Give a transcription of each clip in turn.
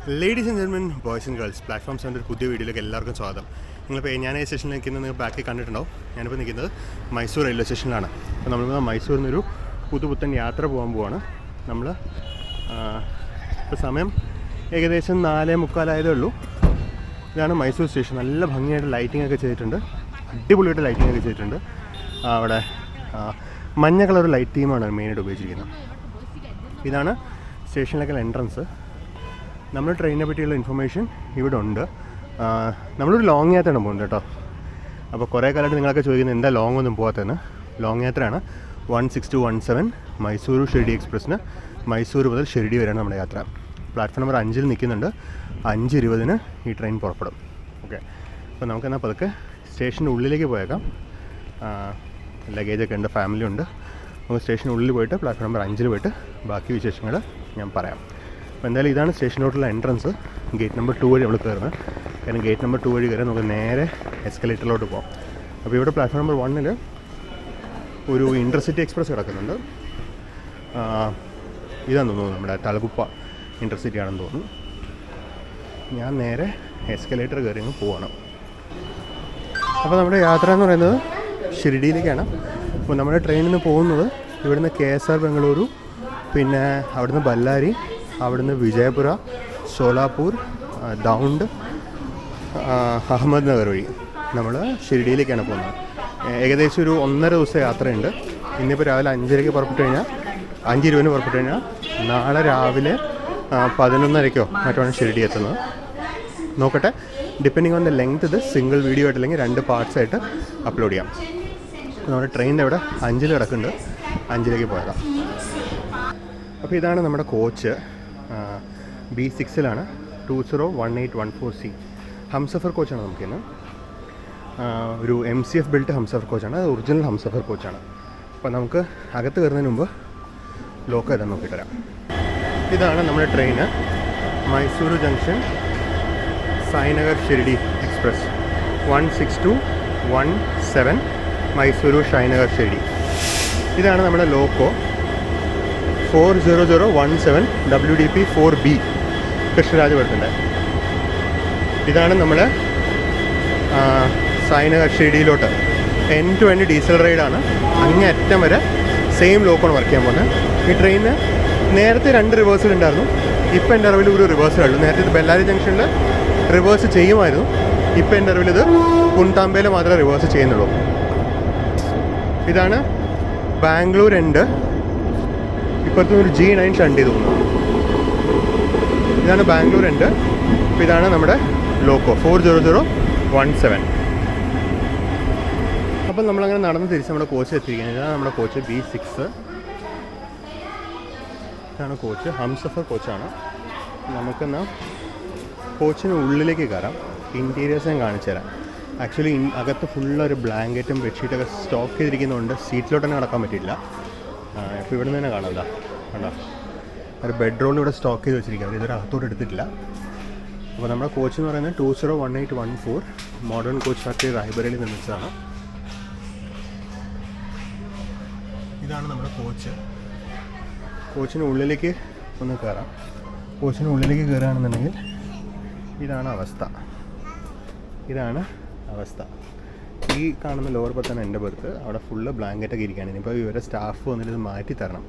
Ladies and gentlemen, boys and girls, platform സെവൻ്റെ ഒരു പുതിയ വീഡിയോയിലേക്ക് എല്ലാവർക്കും സ്വാഗതം. നിങ്ങളിപ്പോൾ ഞാൻ ഈ സ്റ്റേഷനിൽ നിൽക്കുന്നത് നിങ്ങൾ ബാക്കിൽ കണ്ടിട്ടുണ്ടാവും. ഞാനിപ്പോൾ നിൽക്കുന്നത് മൈസൂർ റെയിൽവേ സ്റ്റേഷനിലാണ്. അപ്പോൾ നമ്മളിപ്പോൾ മൈസൂരിൽ നിന്നൊരു പുതുപുത്തൻ യാത്ര പോകാൻ പോവാണ്. നമ്മൾ ഇപ്പോൾ സമയം ഏകദേശം 4:45 ഉള്ളൂ. ഇതാണ് മൈസൂർ സ്റ്റേഷൻ. നല്ല ഭംഗിയായിട്ട് ലൈറ്റിംഗ് ഒക്കെ ചെയ്തിട്ടുണ്ട്, അടിപൊളിയായിട്ട് ലൈറ്റിംഗ് ഒക്കെ ചെയ്തിട്ടുണ്ട്. അവിടെ മഞ്ഞ കളർ ലൈറ്റ് തീമാണ് മെയിനായിട്ട് ഉപയോഗിച്ചിരിക്കുന്നത്. ഇതാണ് സ്റ്റേഷനിലേക്കുള്ള എൻട്രൻസ്. നമ്മൾ ട്രെയിനിനെ പറ്റിയുള്ള ഇൻഫർമേഷൻ ഇവിടെ ഉണ്ട്. നമ്മളൊരു ലോങ് യാത്രയാണ് പോകുന്നത് കേട്ടോ. അപ്പോൾ കുറേ കാലമായിട്ട് നിങ്ങളൊക്കെ ചോദിക്കുന്നത് എന്താ ലോങ് ഒന്നും പോകാത്തതെന്ന്. ലോങ് യാത്രയാണ്. 1617 മൈസൂർ ഷിർഡി എക്സ്പ്രസ്സിന് മൈസൂർ മുതൽ ഷിർഡി വരെയാണ് നമ്മുടെ യാത്ര. പ്ലാറ്റ്ഫോം നമ്പർ 5 നിൽക്കുന്നുണ്ട്. 5:20 ഈ ട്രെയിൻ പുറപ്പെടും. ഓക്കെ, അപ്പോൾ നമുക്കെന്നാൽ പതുക്കെ സ്റ്റേഷൻ്റെ ഉള്ളിലേക്ക് പോയേക്കാം. ലഗേജൊക്കെ ഉണ്ട്, ഫാമിലി ഉണ്ട്. നമുക്ക് സ്റ്റേഷൻ്റെ ഉള്ളിൽ പോയിട്ട് പ്ലാറ്റ്ഫോം നമ്പർ 5 പോയിട്ട് ബാക്കി വിശേഷങ്ങൾ ഞാൻ പറയാം. അപ്പോൾ എന്തായാലും ഇതാണ് സ്റ്റേഷനിലോട്ടുള്ള എൻട്രൻസ്. ഗേറ്റ് നമ്പർ 2 വഴി നമ്മൾ കയറുന്നത്. കാരണം ഗേറ്റ് നമ്പർ 2 വഴി കയറി നമുക്ക് നേരെ എസ്കലേറ്ററിലോട്ട് പോകാം. അപ്പോൾ ഇവിടെ പ്ലാറ്റ്ഫോം നമ്പർ 1 ഒരു ഇൻ്റർസിറ്റി എക്സ്പ്രസ് കിടക്കുന്നുണ്ട്. ഇതാണെന്ന് തോന്നുന്നു, നമ്മുടെ തലകുപ്പ ഇൻ്റർസിറ്റി ആണെന്ന് തോന്നുന്നു. ഞാൻ നേരെ എസ്കലേറ്റർ കയറി അങ്ങ് പോവാണ്. അപ്പോൾ നമ്മുടെ യാത്ര എന്ന് പറയുന്നത് ഷിർഡിയിലേക്കാണ്. അപ്പോൾ നമ്മുടെ ട്രെയിനിൽ നിന്ന് പോകുന്നത് ഇവിടുന്ന് KSR ബംഗളൂരു, പിന്നെ അവിടുന്ന് ബല്ലാരി, അവിടുന്ന് വിജയപുര, സോലാപൂർ, ദൗണ്ട്, അഹമ്മദ് നഗർ വഴി നമ്മൾ ഷിർഡിയിലേക്കാണ് പോകുന്നത്. ഏകദേശം ഒരു 1.5 ദിവസത്തെ യാത്രയുണ്ട്. ഇന്നിപ്പോൾ രാവിലെ 5:30 പുറപ്പെട്ടു കഴിഞ്ഞാൽ 5:20 പുറപ്പെട്ടു കഴിഞ്ഞാൽ നാളെ രാവിലെ 11:30 മറ്റാണ് ഷിർഡി എത്തുന്നത്. നോക്കട്ടെ, ഡിപ്പെൻഡിങ് ഓൺ ദ ലെങ്ത് ഇത് സിംഗിൾ വീഡിയോ ആയിട്ട് അല്ലെങ്കിൽ 2 പാർട്സായിട്ട് അപ്ലോഡ് ചെയ്യാം. നമ്മുടെ ട്രെയിനിൻ്റെ അവിടെ 5 കിടക്കുന്നുണ്ട്. 5 പോയതാണ്. അപ്പോൾ ഇതാണ് നമ്മുടെ കോച്ച്. B6 201814C ഹംസഫർ കോച്ചാണ് നമുക്കിന്ന്. ഒരു MCF ബിൽറ്റ് ഹംസഫർ കോച്ചാണ്. അത് ഒറിജിനൽ ഹംസഫർ കോച്ചാണ്. അപ്പോൾ നമുക്ക് അകത്ത് കയറുന്നതിന് മുമ്പ് ലോക്ക് ഏതാ നോക്കിയിട്ട് വരാം. ഇതാണ് നമ്മുടെ train. Mysore junction Sainagar Shirdi express 16217 Mysuru Sainagar Shirdi. ഇതാണ് നമ്മുടെ ലോക്കോ 40017 WDP 4B കൃഷ്ണരാജപുരത്തിൻ്റെ. ഇതാണ് നമ്മൾ സായിനഗർ ഷിർഡിയിലോട്ട് end to end ഡീസൽ റൈഡാണ്. അങ്ങേയറ്റം വരെ സെയിം ലോക്കാണ് വർക്ക് ചെയ്യാൻ പോകുന്നത്. ഈ ട്രെയിനിന് നേരത്തെ 2 റിവേഴ്സൽ ഉണ്ടായിരുന്നു. ഇപ്പോൾ എൻ്റെ അറിവിൽ ഒരു റിവേഴ്സലുള്ളൂ. നേരത്തെ ബെല്ലാരി ജംഗ്ഷനിൽ റിവേഴ്സ് ചെയ്യുമായിരുന്നു. ഇപ്പോൾ എൻ്റെ അറിവിൽ ഇത് കുണ്ടാമ്പയിൽ മാത്രമേ റിവേഴ്സ് ചെയ്യുന്നുള്ളൂ. ഇതാണ് ബാംഗ്ലൂർ എൻഡ്. ഇപ്പോഴത്തെ ഒരു G9 ഷണ്ട് ചെയ്ത് തോന്നുന്നു. ഇതാണ് ബാംഗ്ലൂർ എൻഡ്. അപ്പോൾ ഇതാണ് നമ്മുടെ ലോക്കോ 40017. അപ്പം നമ്മളങ്ങനെ നടന്ന് തിരിച്ച് നമ്മുടെ കോച്ച് എത്തിയിരിക്കുന്നത്. ഇതാണ് നമ്മുടെ കോച്ച് B6. ഇതാണ് കോച്ച്, ഹംസഫർ കോച്ചാണ്. നമുക്കെന്നാൽ കോച്ചിന് ഉള്ളിലേക്ക് കയറാം. ഇൻറ്റീരിയേഴ്സ് ഞാൻ കാണിച്ചു തരാം. ആക്ച്വലി അകത്ത് ഫുള്ളൊരു ബ്ലാങ്കറ്റും ബെഡ്ഷീറ്റൊക്കെ സ്റ്റോക്ക് ചെയ്തിരിക്കുന്നതുകൊണ്ട് സീറ്റിലോട്ട് തന്നെ നടക്കാൻ പറ്റില്ല. ഇപ്പോൾ ഇവിടെ നിന്ന് തന്നെ കാണാം. കണ്ടോ, ഒരു ബെഡ്റോൾ ഇവിടെ സ്റ്റോക്ക് ചെയ്ത് വെച്ചിരിക്കുക. അവർ ഇതൊരു അകത്തോട്ട് എടുത്തിട്ടില്ല. അപ്പോൾ നമ്മുടെ കോച്ച് എന്ന് പറയുന്നത് 201814 മോഡേൺ കോച്ച് ഫാക്ടറി റായ്ബറേലിയിൽ നിർമ്മിച്ചതാണ്. ഇതാണ് നമ്മുടെ കോച്ച്. കോച്ചിന് ഉള്ളിലേക്ക് ഒന്ന് കയറാം. കോച്ചിന് ഉള്ളിലേക്ക് കയറുകയാണെന്നുണ്ടെങ്കിൽ ഇതാണ് അവസ്ഥ. ഈ കാണുന്ന ലോവർ ബർത്താണ് എൻ്റെ ബർത്ത്. അവിടെ ഫുള്ള് ബ്ലാങ്കറ്റൊക്കെ ഇരിക്കുകയാണ്. ഇനിയിപ്പോൾ ഇവരെ സ്റ്റാഫ് വന്നിട്ട് ഇത് മാറ്റി തരണം.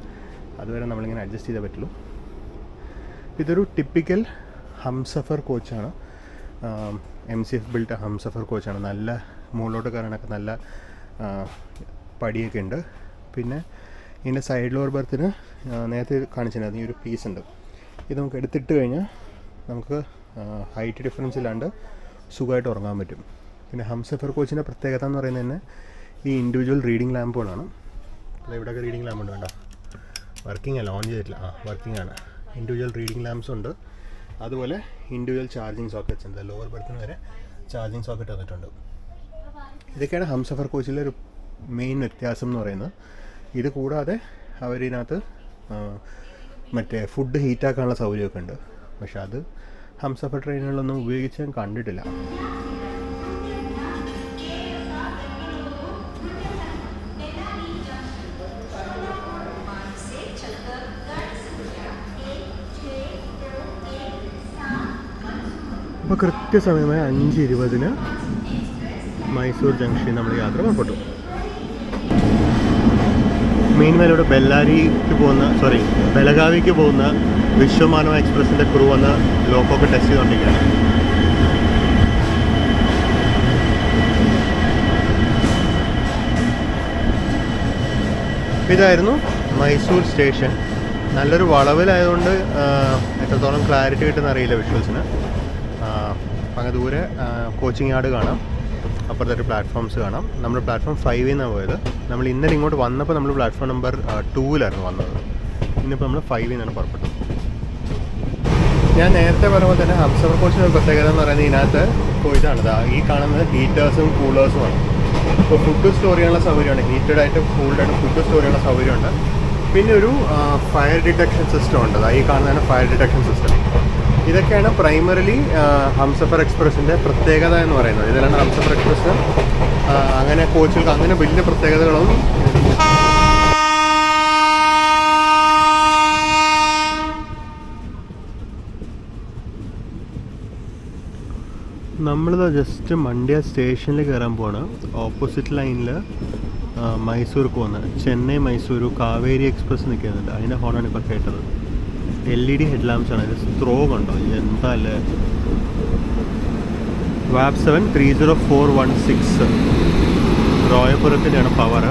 അതുവരെ നമ്മളിങ്ങനെ അഡ്ജസ്റ്റ് ചെയ്തേ പറ്റുള്ളൂ. ഇതൊരു ടിപ്പിക്കൽ ഹംസഫർ കോച്ചാണ്. MCF ബിൽറ്റ് ഹംസഫർ കോച്ചാണ്. നല്ല മുകളിലോട്ട് കയറാനൊക്കെ നല്ല പടിയൊക്കെ ഉണ്ട്. പിന്നെ ഇതിൻ്റെ സൈഡ് ലോവർ ബർത്തിന് നേരത്തെ കാണിച്ചിട്ടുണ്ടായിരുന്നു ഈ ഒരു പീസ് ഉണ്ട്. ഇത് നമുക്ക് എടുത്തിട്ട് കഴിഞ്ഞാൽ നമുക്ക് ഹൈറ്റ് ഡിഫറൻസ് ഇല്ലാണ്ട് സുഖമായിട്ട് ഉറങ്ങാൻ പറ്റും. പിന്നെ ഹംസഫർ കോച്ചിൻ്റെ പ്രത്യേകത എന്ന് പറയുന്നത് തന്നെ ഈ ഇൻഡിവിജ്വൽ റീഡിംഗ് ലാമ്പുകളാണ്. ഇവിടെയൊക്കെ റീഡിംഗ് ലാമ്പ് ഉണ്ട്. വേണ്ട, വർക്കിംഗ് അല്ല, ഓൺ ചെയ്തിട്ടില്ല. വർക്കിംഗ് ആണ്. ഇൻഡിവിജ്വൽ റീഡിംഗ് ലാമ്പ്സ് ഉണ്ട്. അതുപോലെ ഇൻഡിവിജ്വൽ ചാർജിങ് സോക്കറ്റ്സ് ഉണ്ട്. ലോവർ ബർത്തിന് വരെ ചാർജിങ് സോക്കറ്റ് വന്നിട്ടുണ്ട്. ഇതൊക്കെയാണ് ഹംസഫർ കോച്ചിലെ ഒരു മെയിൻ വ്യത്യാസം എന്ന് പറയുന്നത്. ഇത് കൂടാതെ അവരിതിനകത്ത് മറ്റേ ഫുഡ് ഹീറ്റാക്കാനുള്ള സൗകര്യമൊക്കെ ഉണ്ട്. പക്ഷെ അത് ഹംസഫർ ട്രെയിനുകളിലൊന്നും ഉപയോഗിച്ച് ഞാൻ കണ്ടിട്ടില്ല. അപ്പോൾ കൃത്യസമയമായി 5:20 മൈസൂർ ജംഗ്ഷനിൽ നമ്മൾ യാത്ര പുറപ്പെട്ടു. മീൻമേലൂടെ ബെലഗാവിക്ക് പോകുന്ന വിശ്വമാനവ എക്സ്പ്രസിൻ്റെ ക്രൂ വന്ന് ലോക്കൊക്കെ ടെസ്റ്റ് ചെയ്തുകൊണ്ടിരിക്കുകയാണ്. ഇതായിരുന്നു മൈസൂർ സ്റ്റേഷൻ. നല്ലൊരു വളവിലായതുകൊണ്ട് എത്രത്തോളം ക്ലാരിറ്റി കിട്ടുന്ന അറിയില്ല വിഷ്വൽസിന്. അങ്ങ് ദൂരെ കോച്ചിങ് യാർഡ് കാണാം, അപ്പുറത്തൊരു പ്ലാറ്റ്ഫോംസ് കാണാം. നമ്മൾ പ്ലാറ്റ്ഫോം 5 നിന്നാണ് പോയത്. നമ്മൾ ഇന്നലെ ഇങ്ങോട്ട് വന്നപ്പോൾ നമ്മൾ പ്ലാറ്റ്ഫോം നമ്പർ 2-ലായിരുന്നു വന്നത്. ഇന്നിപ്പോൾ നമ്മൾ 5 നിന്നാണ് പുറപ്പെട്ടത്. ഞാൻ നേരത്തെ പറയുമ്പോൾ തന്നെ ഹംസഫർ കോച്ചിൻ്റെ പ്രത്യേകത എന്ന് പറയുന്നത് ഇതിനകത്ത് ഇതാണ്, ഈ കാണുന്നത് ഹീറ്റേഴ്സും കൂളേഴ്സുമാണ്. ഇപ്പോൾ ഫുഡ് സ്റ്റോർ ചെയ്യാനുള്ള സൗകര്യമുണ്ട്, ഹീറ്റഡ് ആയിട്ട് കൂൾഡായിട്ട് ഫുഡ് സ്റ്റോർ ചെയ്യാനുള്ള സൗകര്യമുണ്ട്. പിന്നെ ഒരു ഫയർ ഡിറ്റക്ഷൻ സിസ്റ്റം ഉണ്ട്, ഈ കാണുന്നതാണ് ഫയർ ഡിറ്റക്ഷൻ സിസ്റ്റം. ഇതൊക്കെയാണ് പ്രൈമറിലി ഹംസഫർ എക്സ്പ്രസിൻ്റെ പ്രത്യേകത എന്ന് പറയുന്നത്. ഇതിലാണ് ഹംസഫർ എക്സ്പ്രസ് അങ്ങനെ കോച്ചുകൾക്ക് അങ്ങനെ വലിയ പ്രത്യേകതകളൊന്നും. നമ്മളിത് ജസ്റ്റ് മണ്ഡ്യ സ്റ്റേഷനിൽ കയറാൻ പോവാണ്. ഓപ്പോസിറ്റ് ലൈനിൽ മൈസൂർക്ക് പോകുന്നത് ചെന്നൈ മൈസൂരു കാവേരി എക്സ്പ്രസ് നിൽക്കുന്നുണ്ട്. അതിൻ്റെ ഹോണാണ് ഇപ്പോൾ കേട്ടത്. LED ഹെഡ് ലാംപ്സ് ആണ്. ഇത് സ്ട്രോങ് ഉണ്ടോ എന്താ അല്ലേ. വാബ് 7 30416 റോയപുരത്തിൻ്റെയാണ് പവർ.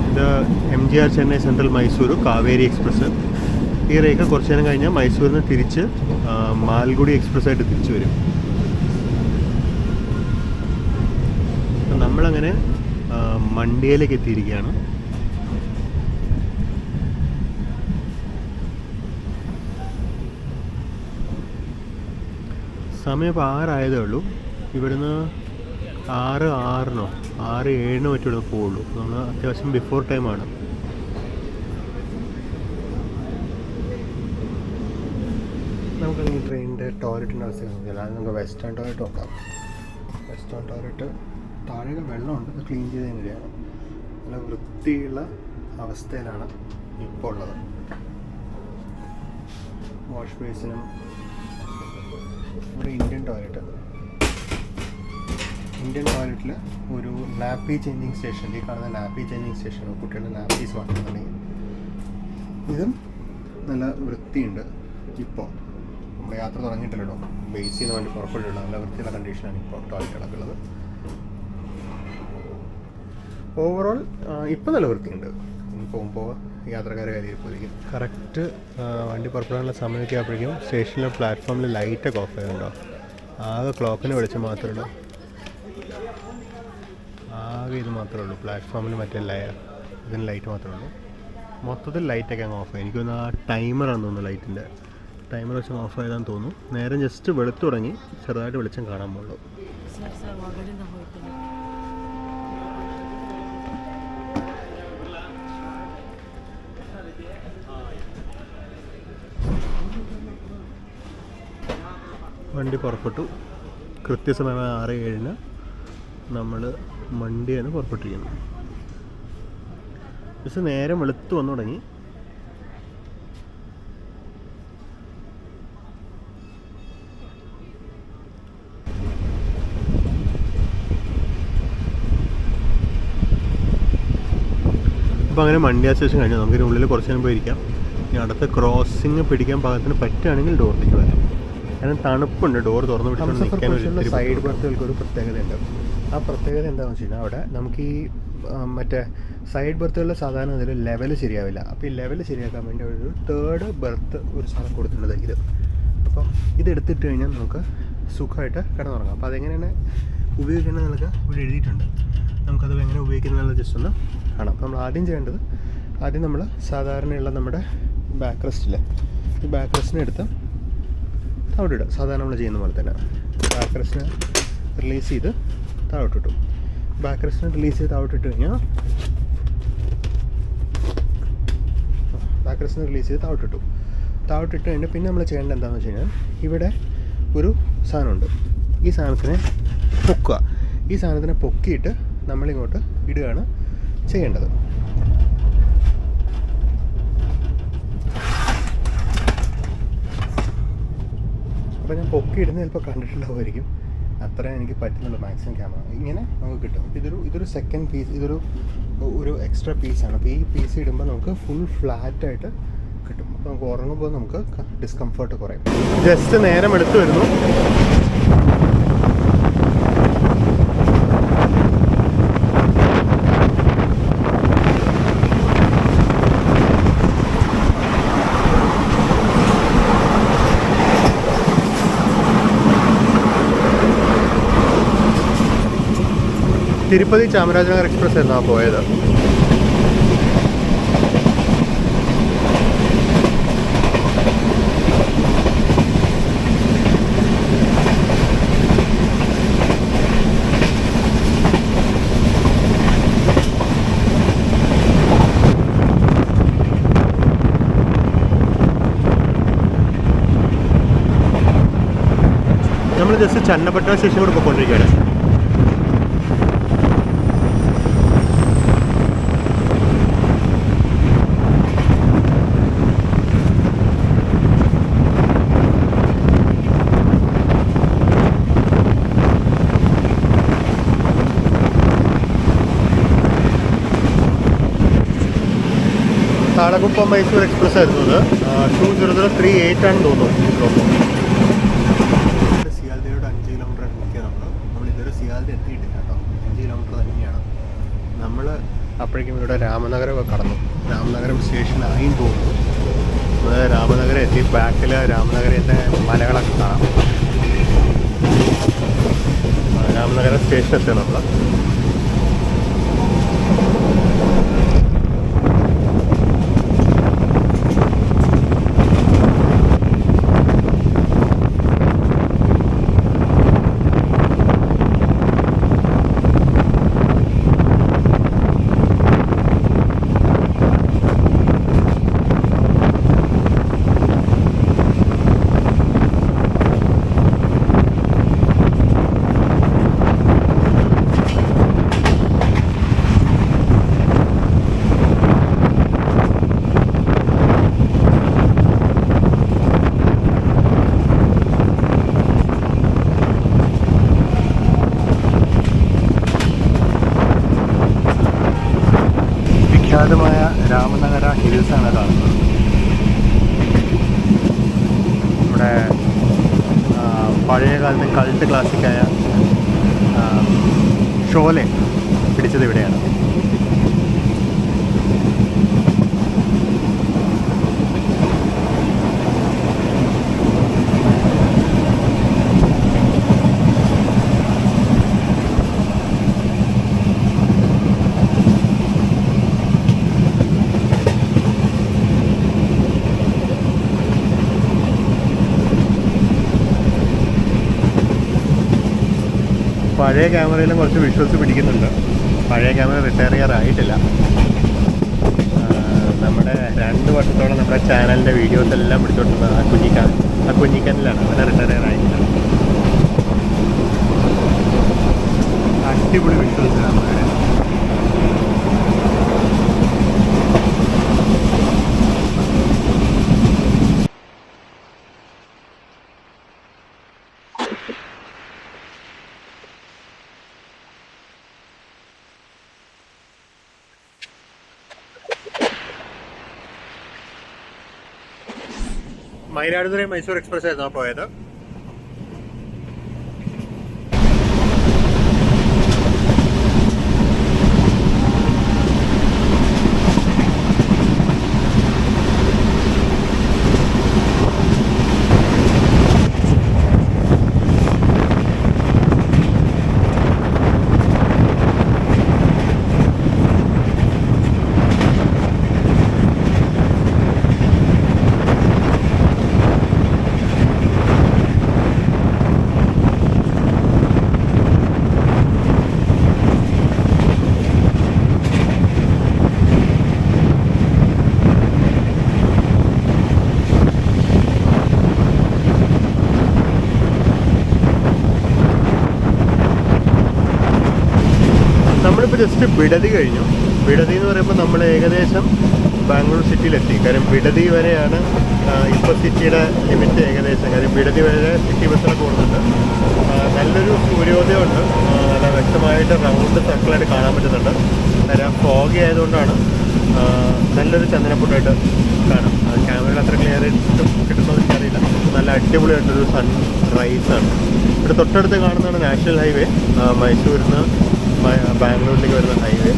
ഇത് MGR Chennai central Mysuru Kaveri express. ഈ റേഖ കുറച്ച് നേരം കഴിഞ്ഞാൽ മൈസൂരിൽ നിന്ന് തിരിച്ച് മാൽഗുഡി എക്സ്പ്രസ് ആയിട്ട് തിരിച്ചു വരും. നമ്മളങ്ങനെ മണ്ഡ്യയിലേക്ക് എത്തിയിരിക്കുകയാണ്. സമയം ഇപ്പോൾ 6 ആയതേ ഉള്ളൂ. ഇവിടുന്ന് 6:06 6:07 മറ്റും ഇവിടെ പോവുള്ളൂ. നമ്മൾ അത്യാവശ്യം ബിഫോർ ടൈമാണ്. നമുക്കല്ലെങ്കിൽ ട്രെയിനിൻ്റെ ടോയ്ലറ്റിൻ്റെ അവസ്ഥ നോക്കിയാൽ അത് നമുക്ക് വെസ്റ്റേൺ ടോയ്ലറ്റ് നോക്കാം. വെസ്റ്റേൺ ടോയ്ലറ്റ് താഴെ വെള്ളമുണ്ട്, അത് ക്ലീൻ ചെയ്ത് തന്നെയാണ്. നല്ല വൃത്തിയുള്ള അവസ്ഥയിലാണ് ഇപ്പോൾ ഉള്ളത്. വാഷ് ബേസിനും ഇവിടെ ഇന്ത്യൻ ടോയ്ലറ്റിൽ ഒരു നാപ്പി ചേഞ്ചിങ് സ്റ്റേഷൻ, ഈ കാണുന്ന നാപ്പി ചേഞ്ചിങ് സ്റ്റേഷൻ കുട്ടികളുടെ നാപ്പീസ് വാങ്ങുന്നുണ്ടെങ്കിൽ ഇതും നല്ല വൃത്തിയുണ്ട്. ഇപ്പോൾ നമ്മൾ യാത്ര തുടങ്ങിയിട്ടില്ലല്ലോ, ബേസിൽ നിന്ന് വേണ്ടി പുറപ്പെട്ടുള്ള നല്ല വൃത്തിയുള്ള കണ്ടീഷനാണ് ഇപ്പോൾ ടോയ്ലറ്റുകളൊക്കെ ഉള്ളത്. ഓവറോൾ ഇപ്പം നല്ല വൃത്തിയുണ്ട്. പോകുമ്പോൾ യാത്രക്കാരെ കയ്യിലിരിക്കും. കറക്റ്റ് വണ്ടി പുറപ്പെടാനുള്ള സമയമൊക്കെ ആകുമ്പോഴേക്കും സ്റ്റേഷനിലെ പ്ലാറ്റ്ഫോമിൽ ലൈറ്റൊക്കെ ഓഫ് ആയതുണ്ടോ. ആകെ ക്ലോക്കിന് വെളിച്ചം മാത്രമേ ഉള്ളൂ, ആകെ ഇത് മാത്രമേ ഉള്ളൂ. പ്ലാറ്റ്ഫോമിൽ മറ്റേ ഇതിന് ലൈറ്റ് മാത്രമേ ഉള്ളൂ. മൊത്തത്തിൽ ലൈറ്റൊക്കെ അങ്ങ് ഓഫ് ആയി. എനിക്കൊന്ന് ആ ടൈമറാണെന്ന് തോന്നുന്നു, ലൈറ്റിൻ്റെ ടൈമർ വെച്ച് ഓഫ് ആയതാണെന്ന് തോന്നുന്നു. നേരം ജസ്റ്റ് വെളുത്തു തുടങ്ങി, ചെറുതായിട്ട് വെളിച്ചം കാണാൻ പോകുള്ളൂ. വണ്ടി പുറപ്പെട്ടു. കൃത്യസമയം 6:07 നമ്മൾ മണ്ഡ്യയാണ് പുറപ്പെട്ടിരിക്കുന്നത്. പക്ഷെ നേരം വെളുത്ത് വന്നു തുടങ്ങി. അപ്പോൾ അങ്ങനെ മണ്ഡ്യ സ്റ്റേഷൻ കഴിഞ്ഞു. നമുക്കിതിന് ഉള്ളിൽ കുറച്ച് നേരം പോയിരിക്കാം. ഇനി അടുത്ത ക്രോസിങ് പിടിക്കാൻ പാകത്തിന് പറ്റുകയാണെങ്കിൽ ഡോറിലേക്ക് വരാം. കാരണം തണുപ്പുണ്ട്, ഡോർ തുറന്നു വിട്ടുകൊണ്ട് നിൽക്കാൻ ഒരു സൈഡ് ബർത്തുകൾക്കൊരു പ്രത്യേകതയുണ്ട്. ആ പ്രത്യേകത എന്താണെന്ന് വെച്ച് കഴിഞ്ഞാൽ അവിടെ നമുക്ക് ഈ മറ്റേ സൈഡ് ബർത്തുകളിൽ സാധാരണ ഇതിൽ ലെവൽ ശരിയാവില്ല. അപ്പോൾ ഈ ലെവൽ ശരിയാക്കാൻ വേണ്ടി ഒരു 3rd ബർത്ത് ഒരു സ്ഥലം കൊടുത്തിട്ടുണ്ട് ഇത്. അപ്പോൾ ഇതെടുത്തിട്ട് കഴിഞ്ഞാൽ നമുക്ക് സുഖമായിട്ട് കിടന്നുറങ്ങാം. അപ്പോൾ അതെങ്ങനെയാണ് ഉപയോഗിക്കേണ്ടത് എന്നൊക്കെ ഇവിടെ എഴുതിയിട്ടുണ്ട്. നമുക്കത് എങ്ങനെ ഉപയോഗിക്കുന്നത് ജസ്റ്റ് ഒന്ന് കാണാം. അപ്പോൾ നമ്മൾ ആദ്യം നമ്മൾ സാധാരണയുള്ള നമ്മുടെ ബാക്ക് റെസ്റ്റില്ലേ, ഈ ബാക്ക് റെസ്റ്റിനെ എടുത്ത് താഴോട്ടിടുക. സാധാരണ നമ്മൾ ചെയ്യുന്ന പോലെ തന്നെ ബാക്ക് റെസ്റ്റിനെ റിലീസ് ചെയ്ത് താഴോട്ടിട്ടു. ബാക്ക് റെസ്റ്റിനെ റിലീസ് ചെയ്ത് താഴോട്ടിട്ട് കഴിഞ്ഞാൽ താഴോട്ടിട്ട് കഴിഞ്ഞാൽ പിന്നെ നമ്മൾ ചെയ്യേണ്ടത് എന്താണെന്ന് വെച്ച് കഴിഞ്ഞാൽ ഇവിടെ ഒരു സാധനമുണ്ട്. ഈ സാധനത്തിനെ പൊക്കുക. ഈ സാധനത്തിനെ പൊക്കിയിട്ട് നമ്മളിങ്ങോട്ട് ഇടുകയാണ് ചെയ്യേണ്ടത്. അപ്പോൾ ഞാൻ പൊക്കി ഇടുന്ന ചിലപ്പോൾ കണ്ടിട്ടുണ്ടാവുമായിരിക്കും. അത്രയും എനിക്ക് പറ്റുന്നുള്ളൂ മാക്സിമം ക്യാമറ. ഇങ്ങനെ നമുക്ക് കിട്ടും. അപ്പോൾ ഇതൊരു സെക്കൻഡ് പീസ്, ഒരു എക്സ്ട്രാ പീസാണ്. അപ്പോൾ ഈ പീസ് ഇടുമ്പോൾ നമുക്ക് ഫുൾ ഫ്ലാറ്റായിട്ട് കിട്ടും. അപ്പോൾ നമുക്ക് ഉറങ്ങുമ്പോൾ നമുക്ക് ഡിസ്കംഫർട്ട് കുറയും. ജസ്റ്റ് നേരം എടുത്തു വരുന്നു. തിരുപ്പതി ചാമരാജനഗർ എക്സ്പ്രസ് ആയിരുന്നു പോയത്. നമ്മൾ ജസ്റ്റ് ചന്നപ്പട്ടണ സ്റ്റേഷൻ കൂടെ പോയിക്കൊണ്ടിരിക്കുകയാണ്. താളകുപ്പം മൈസൂർ എക്സ്പ്രസ് ആയിരുന്നു ഇത്. 20038 ആണെന്ന് തോന്നുന്നു. സിയാൽദയോട് 5 കിലോമീറ്റർ നിൽക്കുക. നമ്മളിതുവരെ സിയാൽദ എത്തിയിട്ടില്ല കേട്ടോ. 5 കിലോമീറ്റർ തന്നെയാണ്. നമ്മൾ അപ്പോഴേക്കും ഇവിടെ രാമനഗരമൊക്കെ കടന്നു. രാമനഗരം സ്റ്റേഷനായി തോന്നുന്നു. രാമനഗരം എത്തി. ബാക്കിൽ രാമനഗരത്തെ മലകളൊക്കെ കാണാം. രാമനഗരം സ്റ്റേഷൻ എത്തി നമ്മൾ. വിഖ്യാതമായ രാമനഗര ഹിൽസാണ് കാണുന്നത്. നമ്മുടെ പഴയകാലത്തെ കൾട്ട് ക്ലാസിക്കായ ഷോലെ പിടിച്ചത് ഇവിടെയാണ്. പഴയ ക്യാമറയിലും കുറച്ച് വിഷ്വൽസ് പിടിക്കുന്നുണ്ട്. പഴയ ക്യാമറ റിട്ടയർ ചെയ്യാറായിട്ടില്ല. നമ്മുടെ 2 വർഷത്തോളം നമ്മുടെ ചാനലിൻ്റെ വീഡിയോസ് എല്ലാം പിടിച്ചോണ്ടിരുന്നത് ആ കുഞ്ഞിക്കാനിലാണ്. അവിടെ റിട്ടയർ ചെയ്യാറായിട്ടില്ല. അടിപൊളി വിഷ്വൽസ് ക്യാമറയുടെ. മയിലാടുതുറ മൈസൂർ എക്സ്പ്രസ് ആയിരുന്നു പോയത്. നമ്മളിപ്പോൾ ജസ്റ്റ് ബിഡതി കഴിഞ്ഞു. ബിഡതി എന്ന് പറയുമ്പോൾ നമ്മൾ ഏകദേശം ബാംഗ്ലൂർ സിറ്റിയിലെത്തി. കാര്യം ബിഡദി വരെയാണ് ഇപ്പോൾ സിറ്റിയുടെ ലിമിറ്റ് ഏകദേശം. കാര്യം ബിഡദി വരെ സിറ്റി ബസ്സൊക്കെ ഓടുന്നുണ്ട്. നല്ലൊരു സൂര്യോദയമുണ്ട്. നല്ല വ്യക്തമായിട്ട് റൗണ്ട് സർക്കിളായിട്ട് കാണാൻ പറ്റുന്നുണ്ട്. കാര്യം ഫോഗി ആയതുകൊണ്ടാണ് നല്ലൊരു ചന്ദനപ്പൊട്ടായിട്ട് കാണാം. ക്യാമറയിൽ അത്ര ക്ലിയർ ആയിട്ട് കിട്ടുന്നത് എനിക്കറിയില്ല. നല്ല അടിപൊളിയായിട്ടൊരു സൺ റൈസാണ്. ഇവിടെ തൊട്ടടുത്ത് കാണുന്നതാണ് നാഷണൽ ഹൈവേ, മൈസൂരിൽ നിന്ന് ബാംഗ്ലൂരിലേക്ക് വരുന്ന ഹൈവേ.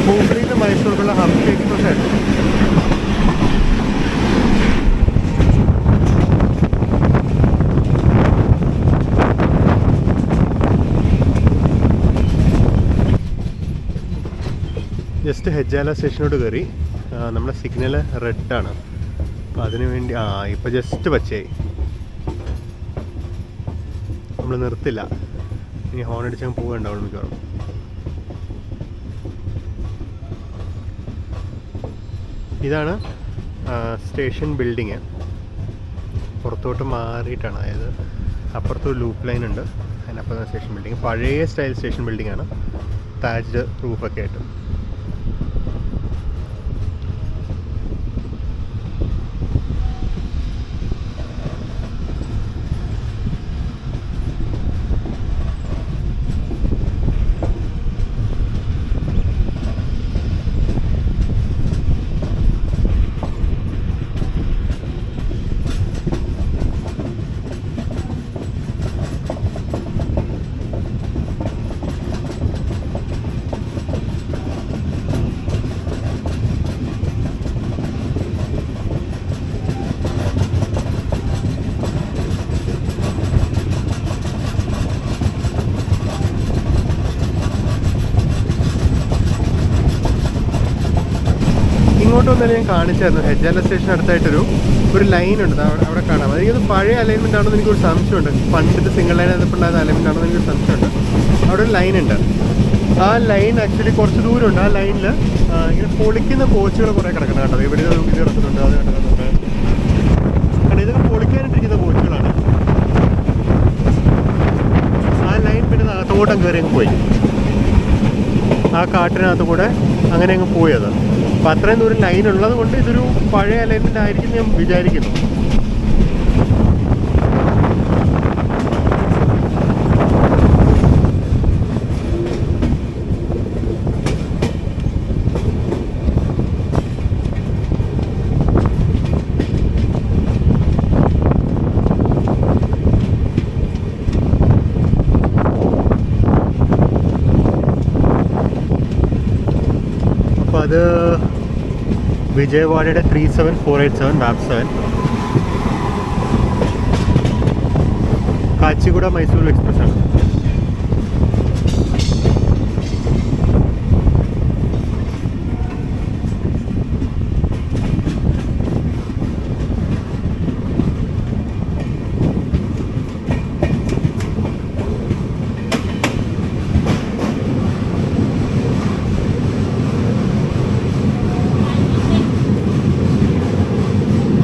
ഹൂബ്ലിയിൽ നിന്ന് മൈസൂർക്കുള്ള ഹംപി എക്സ്പ്രസ് ആയിരുന്നു. ജസ്റ്റ് ഹെജാല സ്റ്റേഷനോട് കയറി. നമ്മുടെ സിഗ്നൽ റെഡാണ്. അപ്പോൾ അതിനു വേണ്ടി ഇപ്പോൾ ജസ്റ്റ് പച്ചയായി. നമ്മൾ നിർത്തില്ല, ഇനി ഹോൺ അടിച്ചാൽ പോവുകയുണ്ടാവുള്ളൂ മിക്കവാറും. ഇതാണ് സ്റ്റേഷൻ ബിൽഡിങ്. പുറത്തോട്ട് മാറിയിട്ടാണ്, അതായത് അപ്പുറത്തൊരു ലൂപ്പ് ലൈൻ ഉണ്ട്, അതിനപ്പുറത്തെ സ്റ്റേഷൻ ബിൽഡിങ്. പഴയ സ്റ്റൈൽ സ്റ്റേഷൻ ബിൽഡിംഗ് ആണ്, താജ്ഡ് റൂഫൊക്കെ ആയിട്ട്. ഇങ്ങോട്ട് വന്നാലും ഞാൻ കാണിച്ചായിരുന്നു. ഹെജാല സ്റ്റേഷൻ അടുത്തായിട്ടൊരു ലൈൻ ഉണ്ട്, അവിടെ കാണാം. അതെനിക്കത് പഴയ അലൈൻമെൻ്റ് ആണെന്ന് എനിക്കൊരു സംശയമുണ്ട്. പണ്ടത്തെ സിംഗിൾ ലൈൻ ആയപ്പോഴുണ്ടായത് അലൈൻമെൻ്റ് ആണെന്ന് എനിക്കൊരു സംശയമുണ്ട്. അവിടെ ഒരു ലൈൻ ഉണ്ട്. ആ ലൈൻ ആക്ച്വലി കുറച്ച് ദൂരമുണ്ട്. ആ ലൈനിൽ ഇങ്ങനെ പൊളിക്കുന്ന കോച്ചുകൾ കുറേ കിടക്കണം കേട്ടോ. ഇവിടെ ഇത് കിടക്കുന്നുണ്ട്, അത് കിടക്കുന്നുണ്ട്. കാരണം ഇതൊക്കെ പൊളിക്കാനിട്ടിരിക്കുന്ന കോച്ചുകളാണ്. ആ ലൈൻ പിന്നെ അകത്തോട്ടം കയറി അങ്ങ് പോയി, ആ കാട്ടിനകത്ത് കൂടെ അങ്ങനെ അങ്ങ് പോയത്. അപ്പം അത്രയും ദൂരം ലൈൻ ഉള്ളത് കൊണ്ട് ഇതൊരു പഴയ അലൈൻമെൻ്റ് ആയിരിക്കും ഞാൻ വിചാരിക്കുന്നു. അപ്പോൾ അത് വിജയവാഡയുടെ 37487 മാപ്പ് 7 കാച്ചിഗുഡ മൈസൂർ എക്സ്പ്രസ് ആണ്.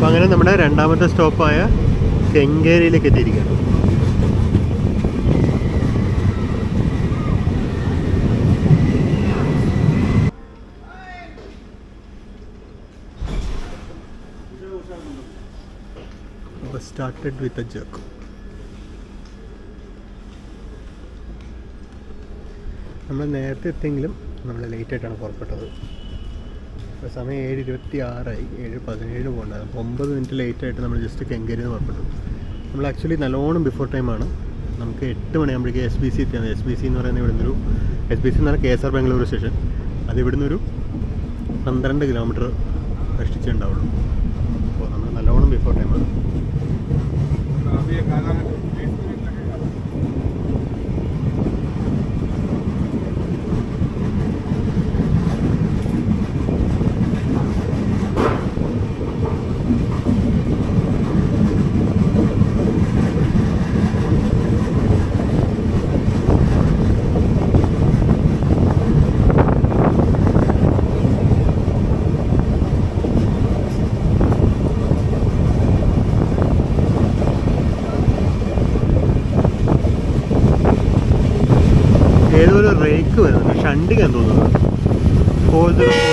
അങ്ങനെ നമ്മുടെ രണ്ടാമത്തെ സ്റ്റോപ്പായ കെങ്കേരിയിലേക്ക് എത്തിയിരിക്കുകയാണ്. അപ്പോൾ സ്റ്റാർട്ടഡ് വിത്ത് എ ജർക്ക്. നമ്മൾ നേരത്തെ എത്തിയെങ്കിലും നമ്മൾ ലേറ്റായിട്ടാണ് പുറപ്പെട്ടത്. ഇപ്പോൾ സമയം 7:26 7:17 പോകേണ്ടത്. അപ്പോൾ 9 മിനിറ്റ് ലേറ്റായിട്ട് നമ്മൾ ജസ്റ്റ് കെങ്കേരിയിൽ നിന്ന് പുറപ്പെട്ടു. നമ്മൾ ആക്ച്വലി നല്ലോണം ബിഫോർ ടൈമാണ്. നമുക്ക് 8 മണിയാകുമ്പോഴേക്ക് SBC എത്തിയാൽ മതി. SBC എന്ന് പറയുന്നത് ഇവിടുന്ന് ഒരു SBC എന്ന് പറഞ്ഞാൽ KSR ബാംഗ്ലൂർ സ്റ്റേഷൻ. അത് ഇവിടുന്ന് ഒരു 12 കിലോമീറ്റർ കഷ്ടിച്ചുണ്ടാവുള്ളൂ. അപ്പോൾ നമ്മൾ നല്ലോണം ബിഫോർ ടൈമാണ്. 4043.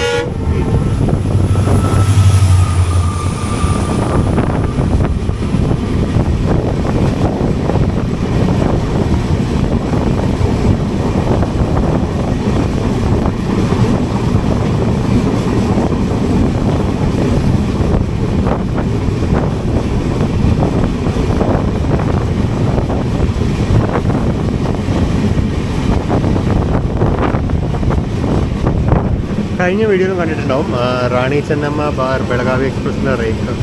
കഴിഞ്ഞ വീഡിയോയിലും കണ്ടിട്ടുണ്ടാവും റാണി ചെന്നമ്മ ബാർ ബെളഗാവി എക്സ്പ്രസിൻ്റെ റേക്ക്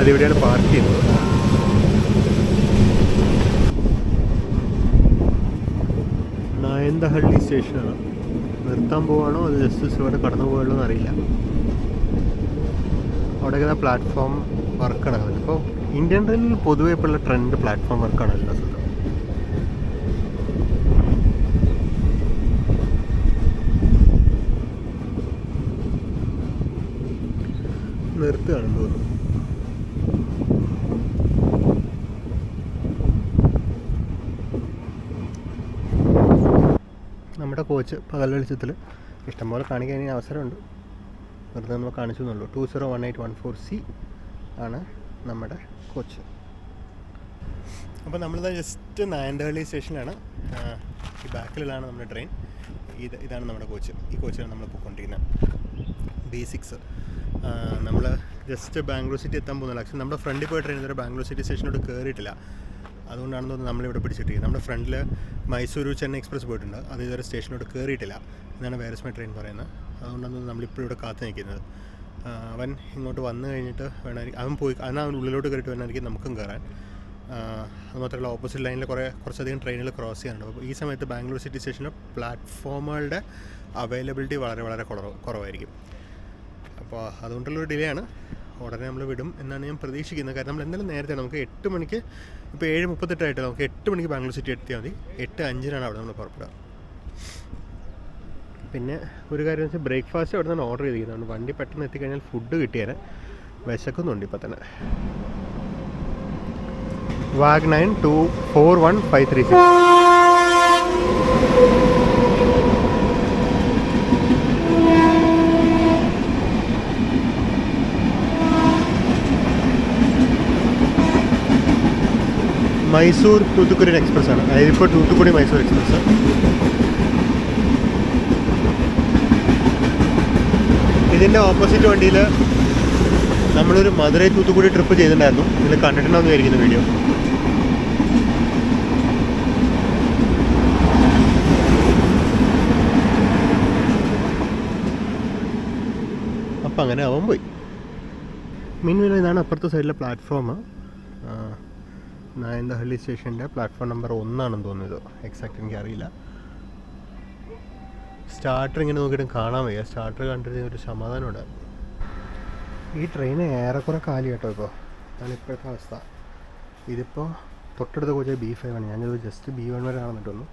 അതിവിടെയാണ് പാർക്ക് ചെയ്യുന്നത്. നായന്തഹള്ളി സ്റ്റേഷനാണ്. നിർത്താൻ പോവാണോ അത് ജസ്റ്റ് ഇവിടെ കടന്നു പോയുള്ളൂ എന്നറിയില്ല. അവിടെ പ്ലാറ്റ്ഫോം വർക്ക് നടക്കുന്നുണ്ട്. ഇപ്പോൾ ഇന്ത്യൻ റെയിലിൽ പൊതുവെ ഇപ്പോൾ ഉള്ള ട്രെൻഡ് പ്ലാറ്റ്ഫോം വർക്കാണ് എല്ലാ സ്ഥലത്തും. നിർത്തുകയാണെന്ന് തോന്നുന്നു. നമ്മുടെ കോച്ച് പകൽ വെളിച്ചത്തിൽ ഇഷ്ടംപോലെ കാണിക്കാൻ അവസരമുണ്ട്. വെറുതെ നമ്മൾ കാണിച്ചു എന്നുള്ളൂ. 201814C ആണ് നമ്മുടെ കോച്ച്. അപ്പോൾ നമ്മളിത് ജസ്റ്റ് നായന്തഹള്ളി സ്റ്റേഷനിലാണ്. ഈ ബാക്കിലാണ് നമ്മുടെ ട്രെയിൻ. ഇതാണ് നമ്മുടെ കോച്ച്. ഈ കോച്ചിലാണ് നമ്മൾ പോയിക്കൊണ്ടിരിക്കുന്നത്. B6. നമ്മൾ ജസ്റ്റ് ബാംഗ്ലൂർ സിറ്റി എത്താൻ പോകുന്നില്ല. ആക്ച്വലി നമ്മുടെ ഫ്രണ്ടിൽ പോയ ട്രെയിൻ ഇതുവരെ ബാംഗ്ലൂർ സിറ്റി സ്റ്റേഷനോട് കയറിയിട്ടില്ല. അതുകൊണ്ടാണെന്ന് തോന്നുന്നു നമ്മളിവിടെ പിടിച്ചിട്ടിരിക്കുന്നത്. നമ്മുടെ ഫ്രണ്ടിൽ മൈസൂരു ചെന്നൈ എക്സ്പ്രസ് പോയിട്ടുണ്ട്. അത് ഇതുവരെ സ്റ്റേഷനോട് കയറിയിട്ടില്ല എന്നാണ് വേരസ്മൈ ട്രെയിൻ പറയുന്നത്. അതുകൊണ്ടാണ് നമ്മളിപ്പോൾ ഇവിടെ കാത്തു നിൽക്കുന്നത്. അവൻ ഇങ്ങോട്ട് വന്നു കഴിഞ്ഞിട്ട് വേണമായിരിക്കും അവൻ പോയി. അവൻ ഉള്ളിലോട്ട് കയറിയിട്ട് വേണമായിരിക്കും നമുക്കും കയറാൻ. അതുമാത്രമല്ല ഓപ്പോസിറ്റ് ലൈനിൽ കുറച്ചധികം ട്രെയിനുകൾ ക്രോസ് ചെയ്യാനുണ്ട്. അപ്പോൾ ഈ സമയത്ത് ബാംഗ്ലൂർ സിറ്റി സ്റ്റേഷനിൽ പ്ലാറ്റ്ഫോമുകളുടെ അവൈലബിലിറ്റി വളരെ വളരെ കുറവായിരിക്കും. അപ്പോൾ അതുകൊണ്ടുള്ളൊരു ഡിലേ ആണ്. ഉടനെ നമ്മൾ വിടും എന്നാണ് ഞാൻ പ്രതീക്ഷിക്കുന്നത്. കാരണം നമ്മൾ എന്തായാലും നേരത്തെ നമുക്ക് 8 മണിക്ക്, ഇപ്പോൾ 7:38 നമുക്ക് 8 മണിക്ക് ബാംഗ്ലൂർ സിറ്റി എത്തിയാൽ മതി. 8:05 അവിടെ നമ്മൾ പുറപ്പെടുക. പിന്നെ ഒരു കാര്യം വെച്ചാൽ ബ്രേക്ക്ഫാസ്റ്റ് അവിടെ നിന്ന് ഓർഡർ ചെയ്തിരിക്കുന്നതാണ്. വണ്ടി പെട്ടെന്ന് എത്തിക്കഴിഞ്ഞാൽ ഫുഡ് കിട്ടിയാൽ വിശക്കുന്നുണ്ട് ഇപ്പം തന്നെ. വാഗ് 9 241536. മൈസൂർ തൂത്തുക്കുടി എക്സ്പ്രസ് ആണ്. അതായത് ഇപ്പോൾ തൂത്തുക്കുടി മൈസൂർ എക്സ്പ്രസ്. ഇതിൻ്റെ ഓപ്പോസിറ്റ് വണ്ടിയിൽ നമ്മളൊരു മധുരൈ തൂത്തുക്കുടി ട്രിപ്പ് ചെയ്തിട്ടുണ്ടായിരുന്നു. നിങ്ങൾ കണ്ടിട്ടുണ്ടാവുന്ന വിചാരിക്കുന്ന വീഡിയോ. അപ്പം അങ്ങനെ അവൻ പോയി. മീൻവെൽ ഇതാണ് അപ്പുറത്തെ സൈഡിലെ പ്ലാറ്റ്ഫോം. നായന്തഹള്ളി സ്റ്റേഷൻ്റെ പ്ലാറ്റ്ഫോം നമ്പർ 1 തോന്നുന്നത്. എക്സാക്റ്റ് എനിക്കറിയില്ല. സ്റ്റാർട്ടർ ഇങ്ങനെ നോക്കിയിട്ടും കാണാൻ വയ്യ. സ്റ്റാർട്ടർ കണ്ടിട്ട് ഒരു സമാധാനമുണ്ട്. ഈ ട്രെയിൻ ഏറെക്കുറെ കാലി കേട്ടോ. അതാണ് ഇപ്പോഴത്തെ അവസ്ഥ. ഇതിപ്പോൾ തൊട്ടടുത്ത കോച്ച് B5 ആണ്. ഞാനത് ജസ്റ്റ് B1 വരെ കാണുന്നിട്ടൊന്നു.